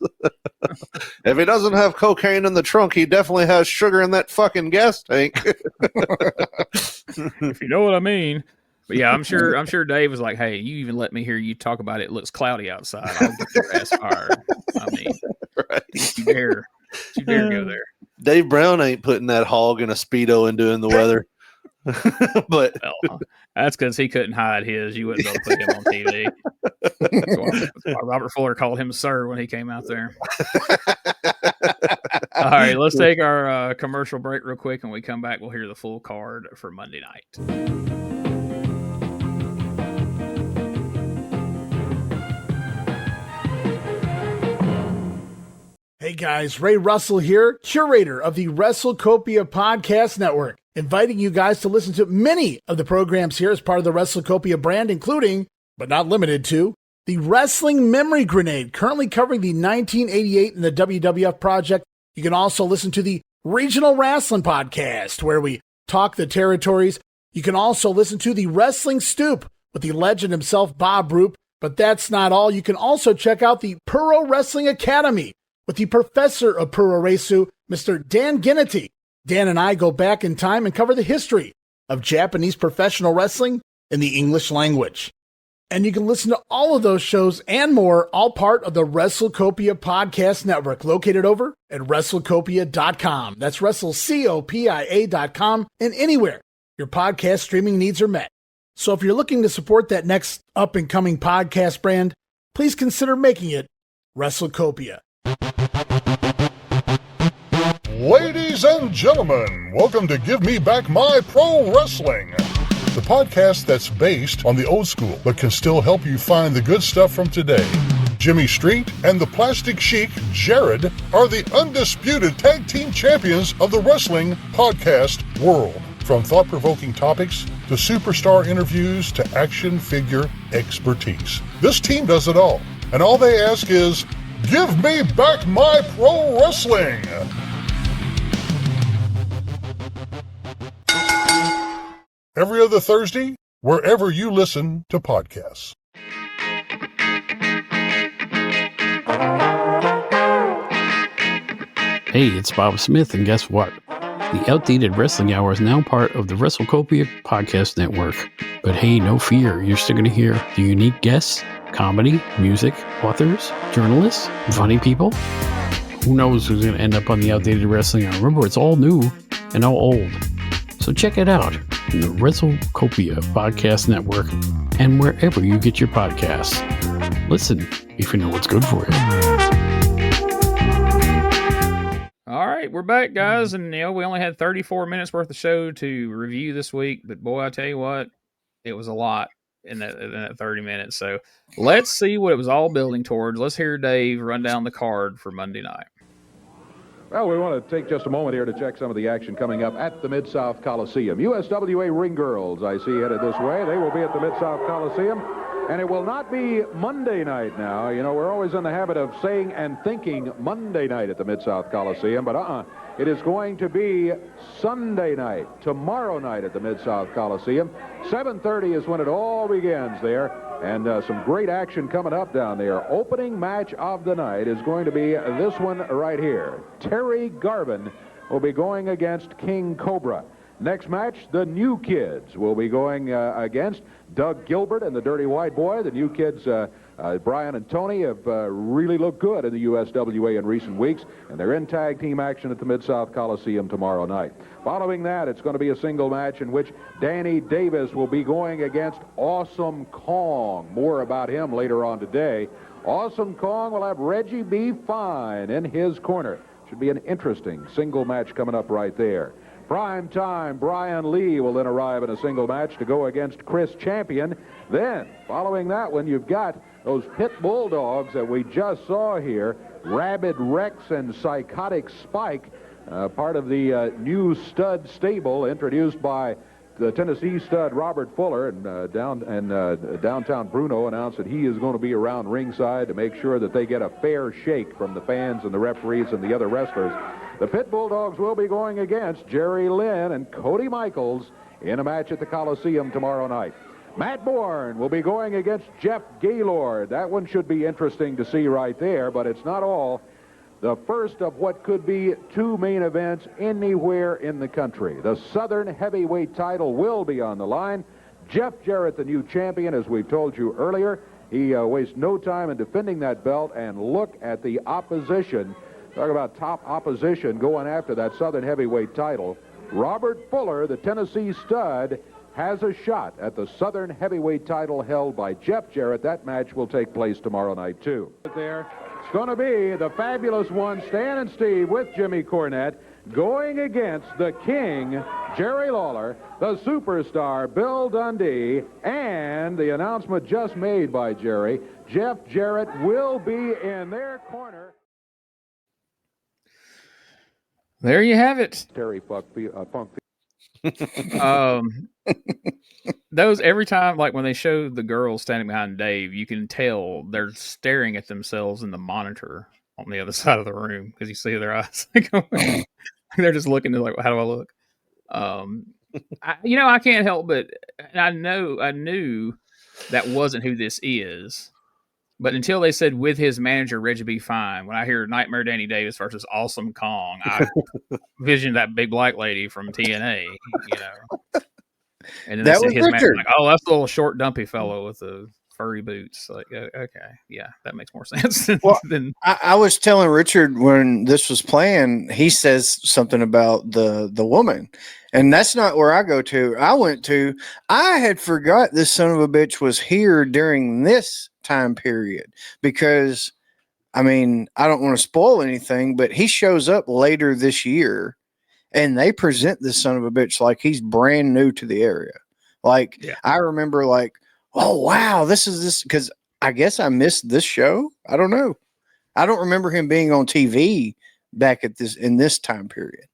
Speaker 2: If he doesn't have cocaine in the trunk, he definitely has sugar in that fucking gas tank.
Speaker 1: If you know what I mean. But yeah, I'm sure Dave was like, hey, you even let me hear you talk about it. It looks cloudy outside. I'll get your ass fired. I mean,
Speaker 2: right.
Speaker 1: You dare go there.
Speaker 2: Dave Brown ain't putting that hog in a Speedo and doing the weather. But
Speaker 1: well, that's because he couldn't hide his. You wouldn't be able to put him on TV. That's why Robert Fuller called him sir when he came out there. All right, let's take our commercial break real quick. And when we come back, we'll hear the full card for Monday night.
Speaker 8: Hey guys, Ray Russell here, curator of the WrestleCopia Podcast Network, inviting you guys to listen to many of the programs here as part of the WrestleCopia brand, including, but not limited to, the Wrestling Memory Grenade, currently covering the 1988 and the WWF project. You can also listen to the Regional Wrestling Podcast, where we talk the territories. You can also listen to the Wrestling Stoop with the legend himself, Bob Roop. But that's not all. You can also check out the Puro Wrestling Academy with the professor of Puroresu, Mr. Dan Ginnity. Dan and I go back in time and cover the history of Japanese professional wrestling in the English language. And you can listen to all of those shows and more, all part of the WrestleCopia Podcast Network, located over at WrestleCopia.com. That's WrestleCopia.com, and anywhere your podcast streaming needs are met. So if you're looking to support that next up-and-coming podcast brand, please consider making it WrestleCopia.
Speaker 9: Ladies and gentlemen, welcome to Give Me Back My Pro Wrestling, the podcast that's based on the old school but can still help you find the good stuff from today. Jimmy Street and the Plastic Chic, Jared, are the undisputed tag team champions of the wrestling podcast world. From thought-provoking topics to superstar interviews to action figure expertise. This team does it all, and all they ask is, give me back my pro wrestling! Every other Thursday, wherever you listen to podcasts.
Speaker 10: Hey, it's Bob Smith, and guess what? The Outdated Wrestling Hour is now part of the WrestleCopia Podcast Network. But hey, no fear, you're still going to hear the unique guests, comedy, music, authors, journalists, funny people. Who knows who's going to end up on the Outdated Wrestling Hour? Remember, it's all new and all old. So check it out in the WrestleCopia Podcast Network and wherever you get your podcasts. Listen if you know what's good for you.
Speaker 1: All right, we're back, guys, and we only had 34 minutes worth of show to review this week, but boy, I tell you what, it was a lot in that 30 minutes. So let's see what it was all building towards. Let's hear Dave run down the card for Monday night.
Speaker 5: Well, we want to take just a moment here to check some of the action coming up at the Mid-South Coliseum. USWA Ring Girls, I see, headed this way. They will be at the Mid-South Coliseum. And it will not be Monday night now. You know, we're always in the habit of saying and thinking Monday night at the Mid-South Coliseum, but it is going to be Sunday night, tomorrow night at the Mid-South Coliseum. 7:30 is when it all begins there, and some great action coming up down there. Opening match of the night is going to be this one right here. Terry Garvin will be going against King Cobra. Next match, the New Kids will be going against Doug Gilbert and the Dirty White Boy. The New Kids, Brian and Tony, have really looked good in the USWA in recent weeks, and they're in tag team action at the Mid-South Coliseum tomorrow night. Following that, it's going to be a single match in which Danny Davis will be going against Awesome Kong. More about him later on today. Awesome Kong will have Reggie B. Fine in his corner. Should be an interesting single match coming up right there. Prime time, Brian Lee will then arrive in a single match to go against Chris Champion. Then, following that one, you've got those Pit Bulldogs that we just saw here, Rabid Rex and Psychotic Spike, part of the new stud stable introduced by the Tennessee stud Robert Fuller and downtown Bruno announced that he is going to be around ringside to make sure that they get a fair shake from the fans and the referees and the other wrestlers. The Pit Bulldogs will be going against Jerry Lynn and Cody Michaels in a match at the Coliseum tomorrow night. Matt Bourne will be going against Jeff Gaylord. That one should be interesting to see right there, but it's not all. The first of what could be 2 main events anywhere in the country. The Southern Heavyweight title will be on the line. Jeff Jarrett, the new champion, as we've told you earlier, he wastes no time in defending that belt, and look at the opposition. Talk about top opposition going after that Southern Heavyweight title. Robert Fuller, the Tennessee stud, has a shot at the Southern Heavyweight title held by Jeff Jarrett. That match will take place tomorrow night, too. There. It's going to be the fabulous one, Stan and Steve with Jimmy Cornette, going against the King, Jerry Lawler, the superstar, Bill Dundee, and the announcement just made by Jerry, Jeff Jarrett will be in their corner.
Speaker 1: There you have it.
Speaker 5: Terry Funk.
Speaker 1: Those every time, like when they show the girls standing behind Dave, you can tell they're staring at themselves in the monitor on the other side of the room because you see their eyes. They're just looking to like, how do I look? I can't help but I knew that wasn't who this is, but until they said with his manager Reggie B. Fine, when I hear Nightmare Danny Davis versus Awesome Kong, I visioned that big black lady from TNA, And then
Speaker 3: that
Speaker 1: they
Speaker 3: was
Speaker 1: said his
Speaker 3: Richard.
Speaker 1: like, oh, that's the little short, dumpy fellow with the furry boots. Like, okay, yeah, that makes more sense.
Speaker 3: Well,
Speaker 1: than
Speaker 3: I was telling Richard when this was playing, he says something about the woman, and that's not where I go to. I had forgot this son of a bitch was here during this time period because, I mean, I don't want to spoil anything, but he shows up later this year. And they present this son of a bitch like he's brand new to the area. Like, yeah. I remember like, oh, wow, this because I guess I missed this show. I don't know. I don't remember him being on TV back in this time period.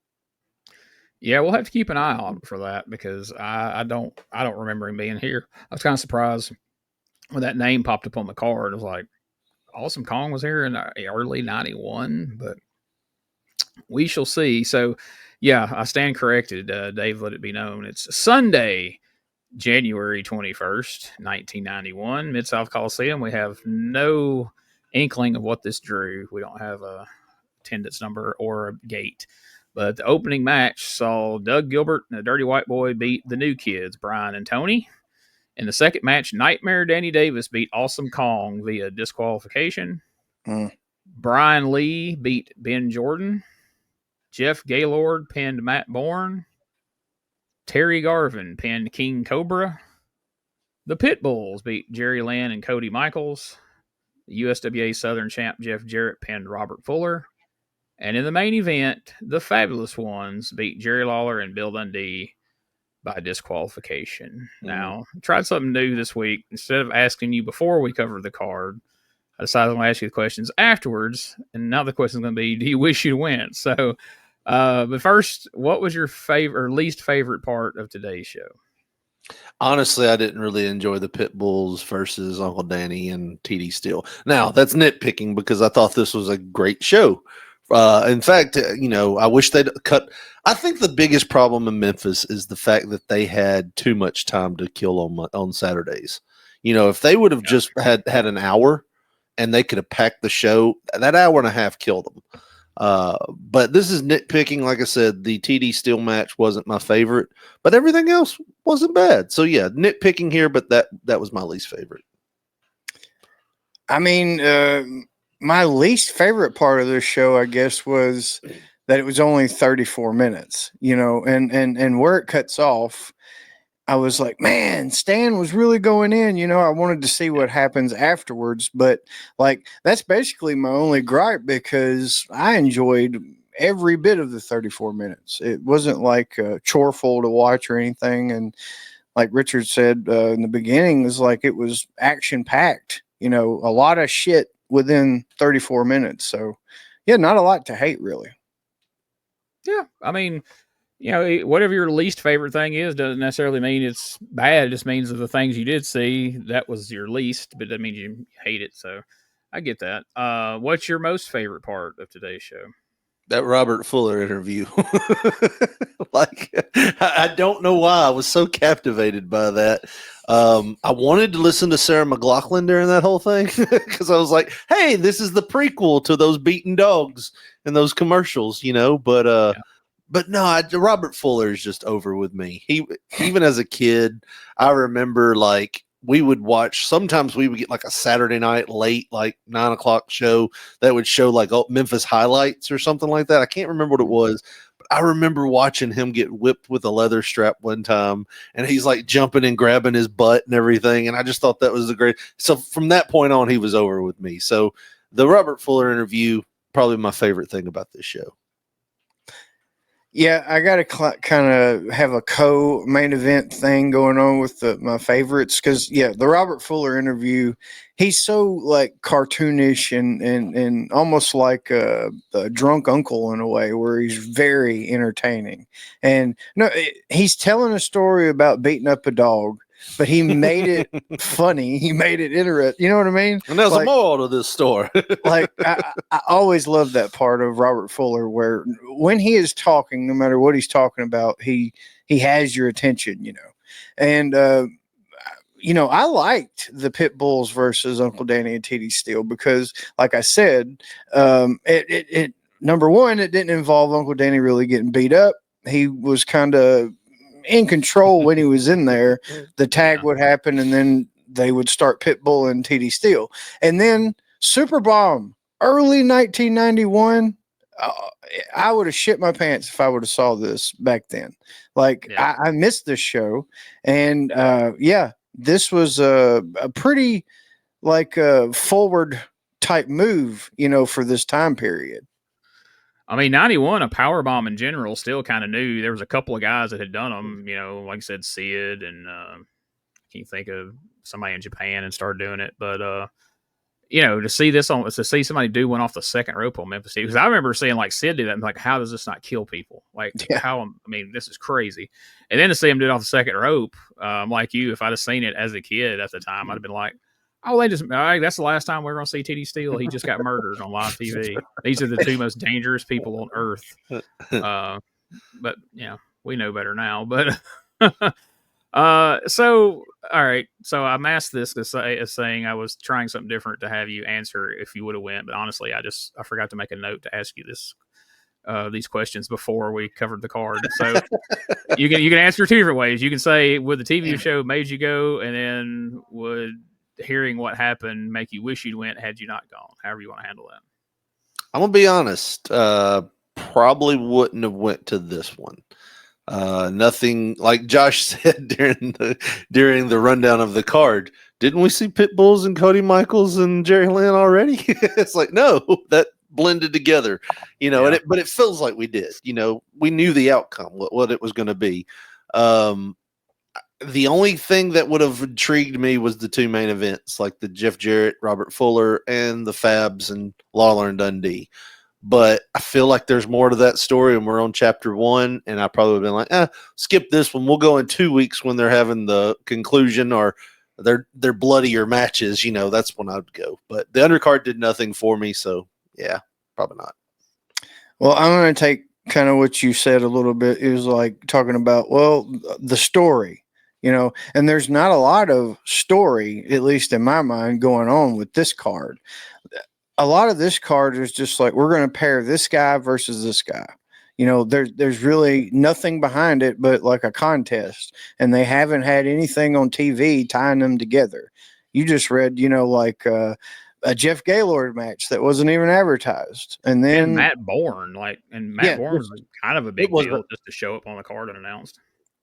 Speaker 1: Yeah, we'll have to keep an eye on for that because I don't remember him being here. I was kind of surprised when that name popped up on the card. It was like, Awesome Kong was here in early 91, but we shall see. So, yeah, I stand corrected. Dave, let it be known. It's Sunday, January 21st, 1991, Mid-South Coliseum. We have no inkling of what this drew. We don't have a attendance number or a gate. But the opening match saw Doug Gilbert and the Dirty White Boy beat the New Kids, Brian and Tony. In the second match, Nightmare Danny Davis beat Awesome Kong via disqualification. Brian Lee beat Ben Jordan. Jeff Gaylord pinned Matt Bourne. Terry Garvin pinned King Cobra. The Pit Bulls beat Jerry Lynn and Cody Michaels. The USWA Southern champ Jeff Jarrett pinned Robert Fuller. And in the main event, the Fabulous Ones beat Jerry Lawler and Bill Dundee by disqualification. Now, I tried something new this week. Instead of asking you before we covered the card, I decided I'm going to ask you the questions afterwards. And now the question is going to be, do you wish you'd win? So, but first, what was your favorite or least favorite part of today's show?
Speaker 2: Honestly, I didn't really enjoy the Pit Bulls versus Uncle Danny and TD Steele. Now, that's nitpicking because I thought this was a great show. In fact, I wish they'd cut. I think the biggest problem in Memphis is the fact that they had too much time to kill on Saturdays. If they would have just had an hour and they could have packed the show, that hour and a half killed them. But this is nitpicking. Like I said, the TD Steele match wasn't my favorite, but everything else wasn't bad. So yeah, nitpicking here, but that was my least favorite.
Speaker 3: I mean, my least favorite part of this show, I guess, was that it was only 34 minutes, and where it cuts off, I was like, man, Stan was really going in, I wanted to see what happens afterwards, but like, that's basically my only gripe because I enjoyed every bit of the 34 minutes. It wasn't like choreful to watch or anything. And like Richard said in the beginning, it was like, it was action packed, a lot of shit within 34 minutes. So yeah, not a lot to hate really.
Speaker 1: Yeah. I mean, whatever your least favorite thing is doesn't necessarily mean it's bad. It just means that the things you did see, that was your least, but that means you hate it. So I get that. What's your most favorite part of today's show?
Speaker 2: That Robert Fuller interview. I don't know why I was so captivated by that. I wanted to listen to Sarah McLachlan during that whole thing because I was like, hey, this is the prequel to those beaten dogs and those commercials, But no, Robert Fuller is just over with me. Even as a kid, I remember we would watch. Sometimes we would get a Saturday night late, 9:00 show that would show Memphis highlights or something like that. I can't remember what it was, but I remember watching him get whipped with a leather strap one time, and he's jumping and grabbing his butt and everything. And I just thought that was the great. So from that point on, he was over with me. So the Robert Fuller interview, probably my favorite thing about this show.
Speaker 3: Yeah, I got to kind of have a co-main event thing going on with my favorites because, the Robert Fuller interview, he's so cartoonish and almost like a drunk uncle in a way where he's very entertaining. And he's telling a story about beating up a dog, but he made it funny. He made it interesting. You know what I mean?
Speaker 2: And there's a moral to this story.
Speaker 3: I always love that part of Robert Fuller where when he is talking, no matter what he's talking about, he has your attention, And, I liked the Pit Bulls versus Uncle Danny and TD Steele because, like I said, it number one, it didn't involve Uncle Danny really getting beat up. He was kind of in control when he was in there. The tag would happen, and then they would start Pitbull and TD Steele. And then Super Bomb, early 1991, I would have shit my pants if I would have saw this back then. I missed this show. And, this was a pretty, forward type move, for this time period.
Speaker 1: I mean, 91, a powerbomb in general, still kind of new. There was a couple of guys that had done them, like I said, Sid, and can you think of somebody in Japan and started doing it? But, to see somebody do one off the second rope on Memphis, because I remember seeing Sid do that and how does this not kill people? This is crazy. And then to see him do it off the second rope, like you, if I'd have seen it as a kid at the time, I'd have been like, oh, that's the last time we're going to see TD Steele. He just got murdered on live TV. These are the two most dangerous people on earth. But, we know better now. But, so, all right. So I'm asked this as saying I was trying something different to have you answer if you would have went. But honestly, I forgot to make a note to ask you these questions before we covered the card. So you can answer two different ways. You can say, would the TV show made you go? And then would hearing what happened make you wish you'd went had you not gone? However you want to handle that.
Speaker 2: I'm gonna be honest, probably wouldn't have went to this one. Nothing, like Josh said during the rundown of the card, didn't we see Pit Bulls and Cody Michaels and Jerry Lynn already? It's no, that blended together, but it feels like we did. We knew the outcome, what it was going to be. The only thing that would have intrigued me was the two main events, like the Jeff Jarrett, Robert Fuller, and the Fabs and Lawler and Dundee. But I feel like there's more to that story, and we're on chapter 1, and I probably would have been skip this one. We'll go in 2 weeks when they're having the conclusion or their bloodier matches. That's when I'd go. But the undercard did nothing for me, so yeah, probably not.
Speaker 3: Well, I'm going to take kind of what you said a little bit. It was talking about, the story. And there's not a lot of story, at least in my mind, going on with this card. A lot of this card is just we're going to pair this guy versus this guy. There's really nothing behind it but a contest, and they haven't had anything on TV tying them together. You just read, a Jeff Gaylord match that wasn't even advertised, and then
Speaker 1: Matt Bourne, Matt Bourne was kind of a big deal just to show up on the card unannounced.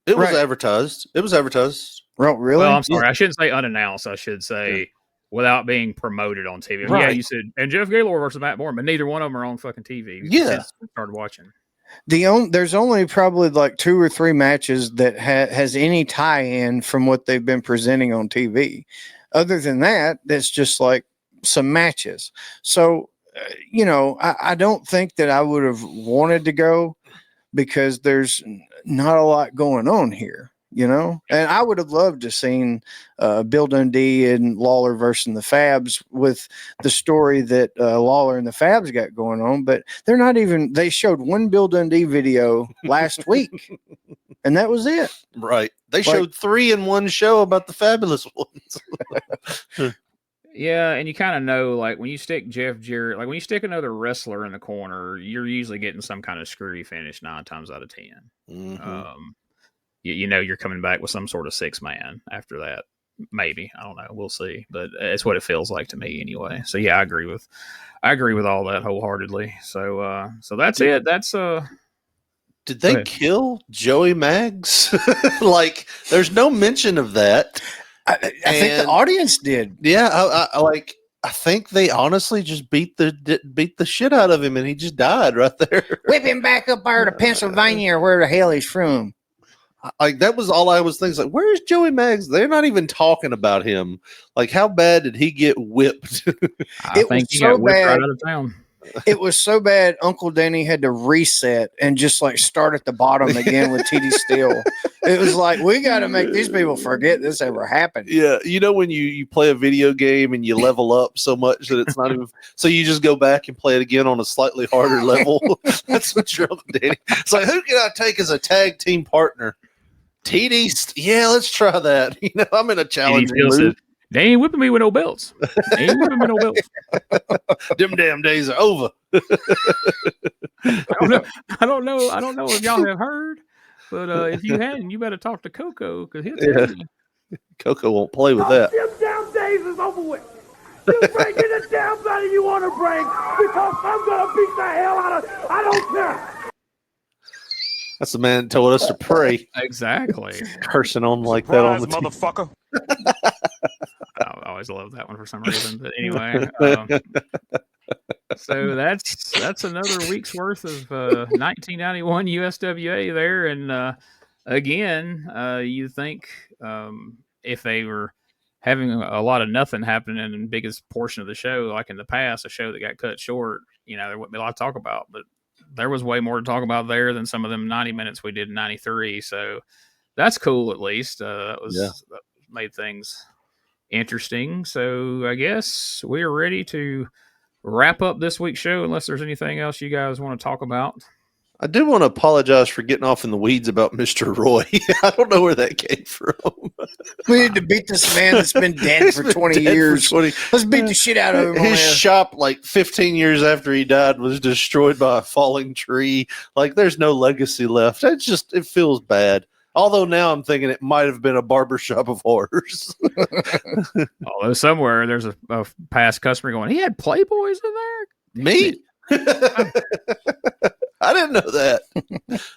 Speaker 2: It was advertised. It was advertised.
Speaker 3: Oh, really?
Speaker 1: Well, I'm sorry. I shouldn't say unannounced. I should say without being promoted on TV.
Speaker 3: Right.
Speaker 1: Yeah, you said, and Jeff Gaylord versus Matt Bourne, but neither one of them are on fucking TV.
Speaker 2: Yeah.
Speaker 1: Started watching.
Speaker 3: There's only probably 2 or 3 matches that has any tie-in from what they've been presenting on TV. Other than that, that's just some matches. So, I don't think that I would have wanted to go. because there's not a lot going on here, and I would have loved to seen Bill Dundee and Lawler versus the Fabs with the story that Lawler and the Fabs got going on, but they showed one Bill Dundee video last week and that was it.
Speaker 2: Right. They showed 3 in one show about the fabulous ones.
Speaker 1: Yeah, and you kind of know, like, when you stick Jeff Jarrett, like, when you stick another wrestler in the corner, you're usually getting some kind of screwy finish 9 times out of 10.
Speaker 2: Mm-hmm.
Speaker 1: You know you're coming back with some sort of 6-man after that. Maybe. I don't know. We'll see. But it's what it feels like to me anyway. So, yeah, I agree with all that wholeheartedly. So that's it. That's
Speaker 2: Did they kill Joey Maggs? Like, there's no mention of that.
Speaker 3: I think the audience did.
Speaker 2: Yeah, I think they honestly just beat the shit out of him, and he just died right there.
Speaker 3: Whip him back up there to Pennsylvania, or where the hell he's from.
Speaker 2: Like, that was all I was thinking. Like, where's Joey Maggs? They're not even talking about him. Like, how bad did he get whipped?
Speaker 1: I think he got whipped right out of town.
Speaker 3: It was so bad, Uncle Denny had to reset and just like start at the bottom again with TD Steele. It was like, we got to make these people forget this ever happened.
Speaker 2: Yeah, you know when you play a video game and you level up so much that it's not even, so you just go back and play it again on a slightly harder level. That's what your Uncle Denny. It's like, who can I take as a tag team partner? TD. Yeah, let's try that. You know, I'm in a challenge.
Speaker 1: They ain't whipping me with no belts.
Speaker 2: Them damn days are over.
Speaker 1: I don't know if y'all have heard, but if you hadn't, you better talk to Coco because he'll tell you.
Speaker 2: Coco won't play with that.
Speaker 4: Them damn days is over with. You bring in the damn body you want to bring because I'm gonna beat the hell out of. I don't care.
Speaker 2: That's the man that told us to pray.
Speaker 1: Exactly.
Speaker 2: Cursing on like that on the
Speaker 5: motherfucker.
Speaker 1: I always love that one for some reason. But anyway, so that's another week's worth of 1991 USWA there. And again, you think if they were having a lot of nothing happening in the biggest portion of the show, like in the past, a show that got cut short, there wouldn't be a lot to talk about. But there was way more to talk about there than some of them 90 minutes we did in 93. So that's cool, at least. That made things interesting. So I guess we are ready to wrap up this week's show, unless there's anything else you guys want to talk about.
Speaker 2: I do want to apologize for getting off in the weeds about Mr. Roy. I don't know where that came from.
Speaker 3: We need to beat this man that's been dead for 20 years. Let's beat the shit out of him.
Speaker 2: His shop, like 15 years after he died, was destroyed by a falling tree. Like, there's no legacy left. It feels bad. Although now I'm thinking it might have been a barbershop of horrors.
Speaker 1: Although somewhere there's a past customer going, he had Playboys in there?
Speaker 2: Me? I didn't know that.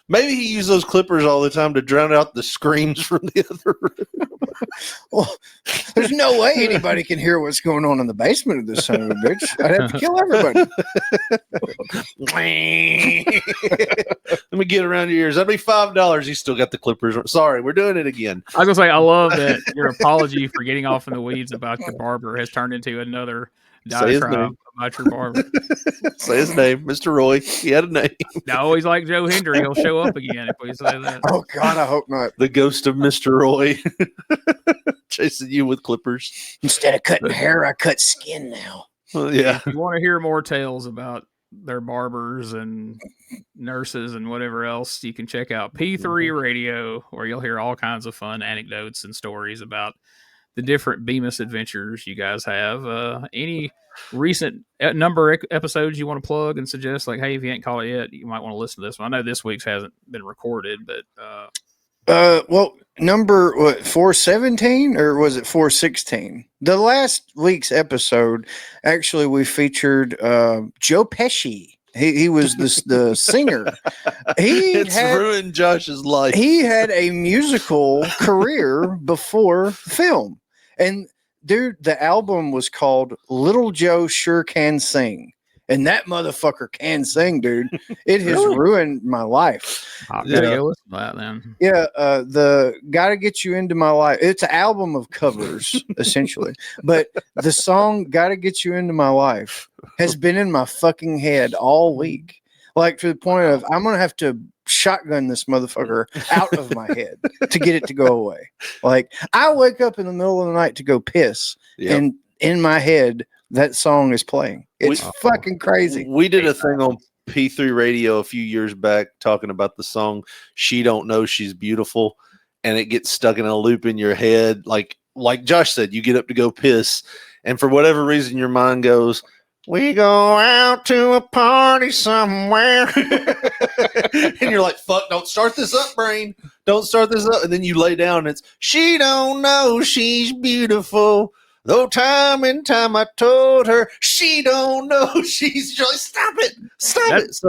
Speaker 2: Maybe he used those clippers all the time to drown out the screams from the other room.
Speaker 3: Well, there's no way anybody can hear what's going on in the basement of this son of a bitch. I'd have to kill everybody.
Speaker 2: Let me get around your ears. That'd be $5. You still got the clippers. Sorry, we're doing it again.
Speaker 1: I was gonna say, I love that your apology for getting off in the weeds about your barber has turned into another diatribe about your barber.
Speaker 2: Say his name, Mr. Roy. He had a name.
Speaker 1: No, he's like Joe Hendry. He'll show up again if we say that.
Speaker 3: Oh God, I hope not.
Speaker 2: The ghost of Mr. Roy chasing you with clippers.
Speaker 3: Instead of cutting hair, I cut skin now.
Speaker 2: Well, yeah.
Speaker 1: If you want to hear more tales about their barbers and nurses and whatever else, you can check out P3 Radio, where you'll hear all kinds of fun anecdotes and stories about the different Bemis adventures you guys have. Any recent number episodes you want to plug and suggest, like, hey, if you ain't caught it yet, you might want to listen to this one. I know this week's hasn't been recorded, but
Speaker 3: well, number 417 or was it 416? The last week's episode, actually, we featured Joe Pesci. He was the singer.
Speaker 2: It's ruined Josh's life.
Speaker 3: He had a musical career before film. And dude, the album was called Little Joe Sure Can Sing. And that motherfucker can sing, dude. It has ruined my life.
Speaker 1: I'll go listen to that then.
Speaker 3: Yeah, the Gotta Get You Into My Life. It's an album of covers, essentially. But the song Gotta Get You Into My Life has been in my fucking head all week. Like, to the point of I'm going to have to shotgun this motherfucker out of my head to get it to go away. Like, I wake up in the middle of the night to go piss, and in my head, that song is playing. It's fucking crazy.
Speaker 2: We did a thing on P3 Radio a few years back talking about the song "She Don't Know She's Beautiful," and it gets stuck in a loop in your head. Like Josh said, you get up to go piss, and for whatever reason, your mind goes, "We go out to a party somewhere." And you're like, fuck, don't start this up, brain. Don't start this up. And then you lay down and it's, "She don't know she's beautiful. Though time and time I told her she don't know she's like, stop it. So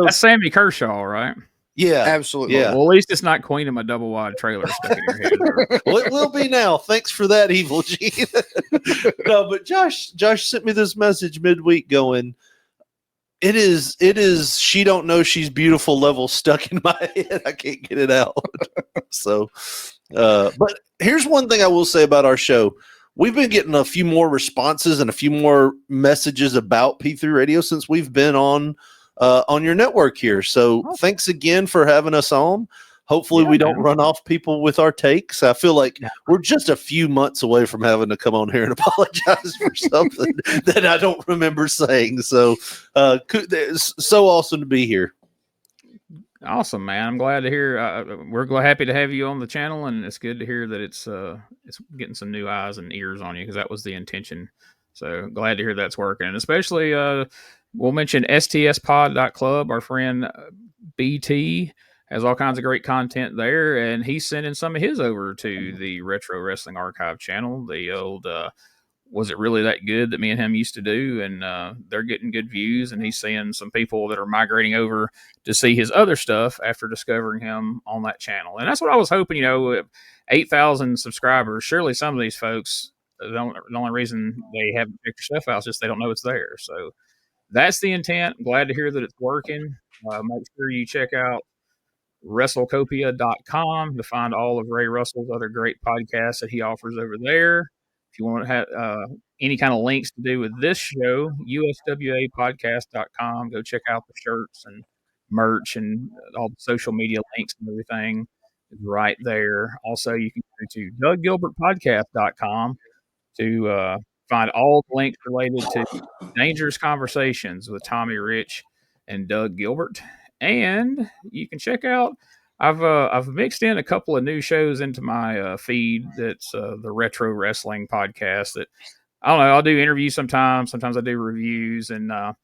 Speaker 1: that's Sammy Kershaw, right?
Speaker 2: Yeah,
Speaker 3: absolutely.
Speaker 2: Yeah.
Speaker 1: Well, at least it's not Queen of my double wide trailer stuck in your head.
Speaker 2: Well, it will be now. Thanks for that, Evil Gene. No, but Josh sent me this message midweek going, it is "She Don't Know She's Beautiful" level stuck in my head. I can't get it out. So, but here's one thing I will say about our show. We've been getting a few more responses and a few more messages about P3 Radio since we've been on your network here. So thanks again for having us on. Hopefully we don't run off people with our takes. I feel like we're just a few months away from having to come on here and apologize for something that I don't remember saying. So it's so awesome to be here.
Speaker 1: Awesome, man. I'm glad to hear. We're happy to have you on the channel, and it's good to hear that it's getting some new eyes and ears on you, because that was the intention. So glad to hear that's working. And especially, we'll mention stspod.club. Our friend BT has all kinds of great content there, and he's sending some of his over to the Retro Wrestling Archive channel. The old Was It Really That Good that me and him used to do, and they're getting good views, and he's seeing some people that are migrating over to see his other stuff after discovering him on that channel. And that's what I was hoping, 8,000 subscribers. Surely some of these folks, the only reason they haven't checked your stuff out is just they don't know it's there. So that's the intent. I'm glad to hear that it's working. Make sure you check out WrestleCopia.com to find all of Ray Russell's other great podcasts that he offers over there. If you want to have any kind of links to do with this show, USWApodcast.com. Go check out the shirts and merch and all the social media links and everything is right there. Also, you can go to DougGilbertPodcast.com to find all the links related to Dangerous Conversations with Tommy Rich and Doug Gilbert. And you can check out, I've mixed in a couple of new shows into my feed. That's the Retro Wrestling Podcast. That I don't know. I'll do interviews sometimes. Sometimes I do reviews, and I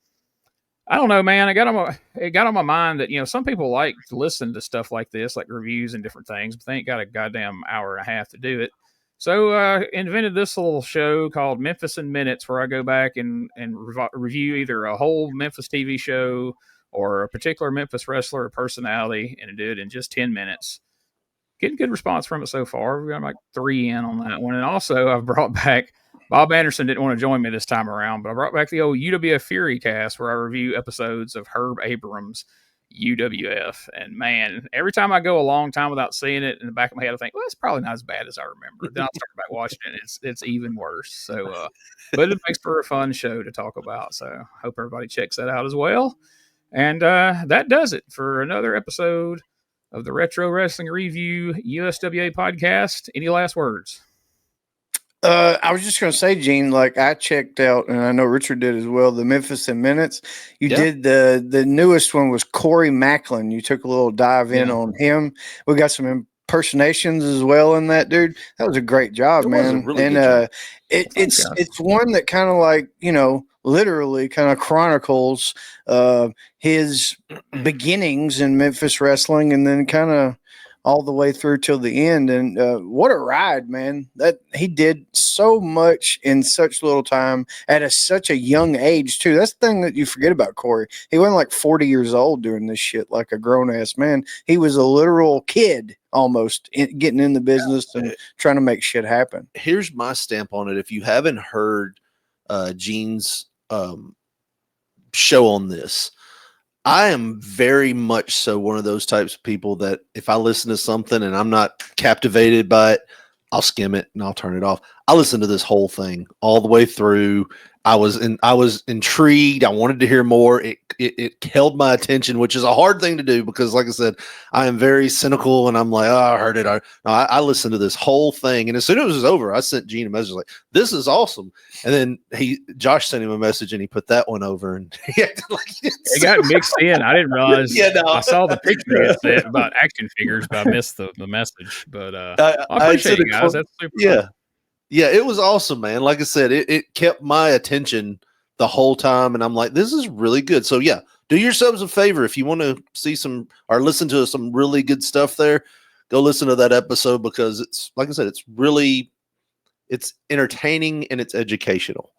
Speaker 1: don't know, man. It got on my mind that some people like to listen to stuff like this, like reviews and different things, but they ain't got a goddamn hour and a half to do it. So invented this little show called Memphis in Minutes, where I go back and review either a whole Memphis TV show or a particular Memphis wrestler or personality, and do it in just 10 minutes. Getting good response from it so far. We've got like 3 in on that one. And also I've brought back, Bob Anderson didn't want to join me this time around, but I brought back the old UWF Fury cast, where I review episodes of Herb Abrams' UWF. And man, every time I go a long time without seeing it, in the back of my head I think, well, it's probably not as bad as I remember. Then I'll start back watching it, and it's even worse. So but it makes for a fun show to talk about. So hope everybody checks that out as well. And that does it for another episode of the Retro Wrestling Review USWA podcast. Any last words?
Speaker 3: I was just going to say, Gene, like I checked out, and I know Richard did as well, the Memphis in Minutes. You did the newest one was Corey Macklin. You took a little dive in on him. We got some impersonations as well in that, dude. That was a great job, man. Really, and it's one that kind of like, literally kind of chronicles his beginnings in Memphis wrestling, and then kind of all the way through till the end. And what a ride, man. That he did so much in such little time at such a young age too. That's the thing that you forget about Corey. He wasn't like 40 years old doing this shit like a grown-ass man. He was a literal kid almost getting in the business and trying to make shit happen.
Speaker 2: Here's my stamp on it. If you haven't heard Gene's show on this, I am very much so one of those types of people that if I listen to something and I'm not captivated by it, I'll skim it and I'll turn it off. I listened to this whole thing all the way through. I was intrigued. I wanted to hear more. It held my attention, which is a hard thing to do because, like I said, I am very cynical, and I'm like, oh, I heard it. I listened to this whole thing, and as soon as it was over, I sent Gene a message like, "This is awesome." And then Josh sent him a message, and he put that one over, and he acted like
Speaker 1: it got mixed in. I didn't realize.
Speaker 2: Yeah, no.
Speaker 1: I saw the picture it said about action figures, but I missed the message. But I appreciate it, guys. That's super.
Speaker 2: Yeah.
Speaker 1: Cool.
Speaker 2: Yeah, it was awesome, man. Like I said, it kept my attention the whole time, and I'm like, this is really good. So yeah, do yourselves a favor if you want to see some or listen to some really good stuff there, go listen to that episode because it's, like I said, it's entertaining and it's educational.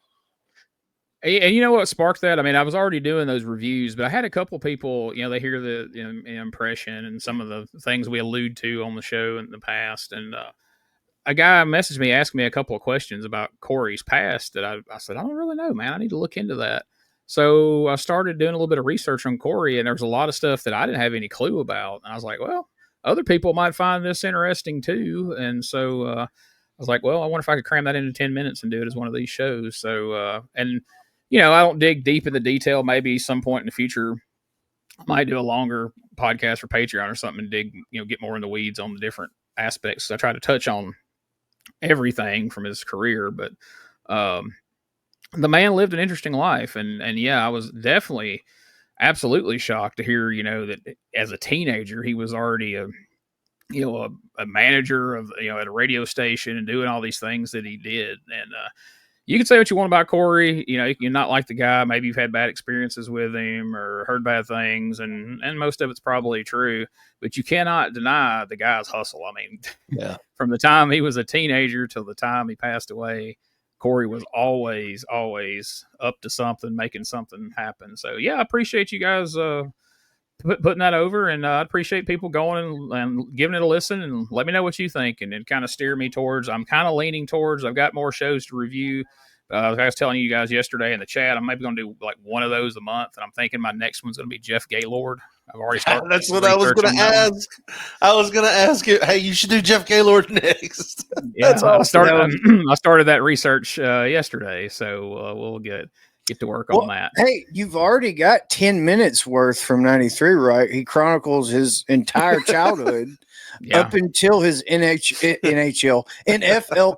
Speaker 1: And you know what sparked that? I mean, I was already doing those reviews, but I had a couple people, they hear the impression and some of the things we allude to on the show in the past, and a guy messaged me, asked me a couple of questions about Corey's past that I said, I don't really know, man. I need to look into that. So I started doing a little bit of research on Corey, and there was a lot of stuff that I didn't have any clue about. And I was like, well, other people might find this interesting too. And so I was like, well, I wonder if I could cram that into 10 minutes and do it as one of these shows. So, and I don't dig deep in the detail. Maybe some point in the future, I might do a longer podcast for Patreon or something and dig, get more in the weeds on the different aspects. I try to touch on everything from his career, but the man lived an interesting life, and yeah, I was definitely absolutely shocked to hear that as a teenager he was already a manager of at a radio station and doing all these things that he did. And you can say what you want about Corey, you can not like the guy, maybe you've had bad experiences with him or heard bad things, and most of it's probably true, but you cannot deny the guy's hustle. I mean,
Speaker 2: yeah.
Speaker 1: From the time he was a teenager till the time he passed away, Corey was always up to something, making something happen. So yeah, I appreciate you guys putting that over, and I appreciate people going and giving it a listen, and let me know what you think, and then kind of steer me towards. I'm kind of leaning towards. I've got more shows to review. I was telling you guys yesterday in the chat, I'm maybe going to do like one of those a month, and I'm thinking my next one's going to be Jeff Gaylord. I've already started.
Speaker 2: That's what I was going to ask. I was going to ask you, hey, you should do Jeff Gaylord next.
Speaker 1: Yeah, I started that research yesterday, so we'll get to work on that.
Speaker 3: Hey, you've already got 10 minutes worth from 93, right? He chronicles his entire childhood up until his NFL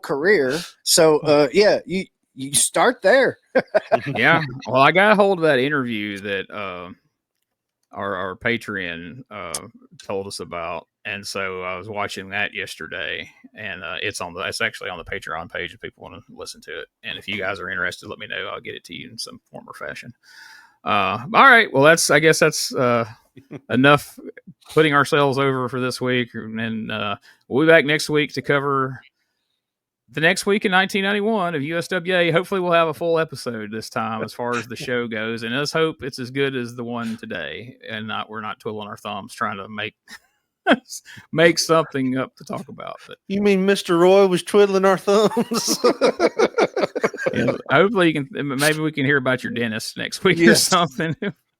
Speaker 3: career. So, you start there.
Speaker 1: Yeah. Well, I got a hold of that interview that our Patreon told us about. And so I was watching that yesterday, and it's actually on the Patreon page if people want to listen to it. And if you guys are interested, let me know. I'll get it to you in some form or fashion. All right. Well, I guess that's enough putting ourselves over for this week. And we'll be back next week to cover the next week in 1991 of USWA. Hopefully we'll have a full episode this time as far as the show goes. And let's hope it's as good as the one today, and we're not twiddling our thumbs trying to make something up to talk about. But
Speaker 2: you mean Mr. Roy was twiddling our thumbs?
Speaker 1: Hopefully maybe we can hear about your dentist next week or something.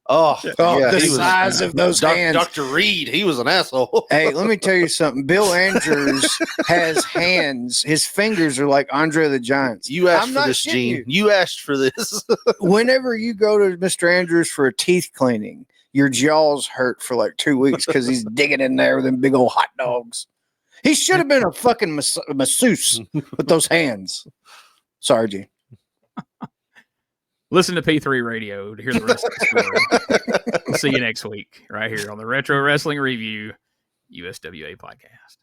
Speaker 3: The size of those hands.
Speaker 2: Dr. Reed, he was an asshole.
Speaker 3: Hey, let me tell you something. Bill Andrews has hands. His fingers are like Andre the Giant's.
Speaker 2: You asked for this, Gene. You asked for this.
Speaker 3: Whenever you go to Mr. Andrews for a teeth cleaning, your jaws hurt for like 2 weeks because he's digging in there with them big old hot dogs. He should have been a fucking masseuse with those hands. Sorry, Gene.
Speaker 1: Listen to P3 Radio to hear the rest of the story. We'll see you next week right here on the Retro Wrestling Review USWA podcast.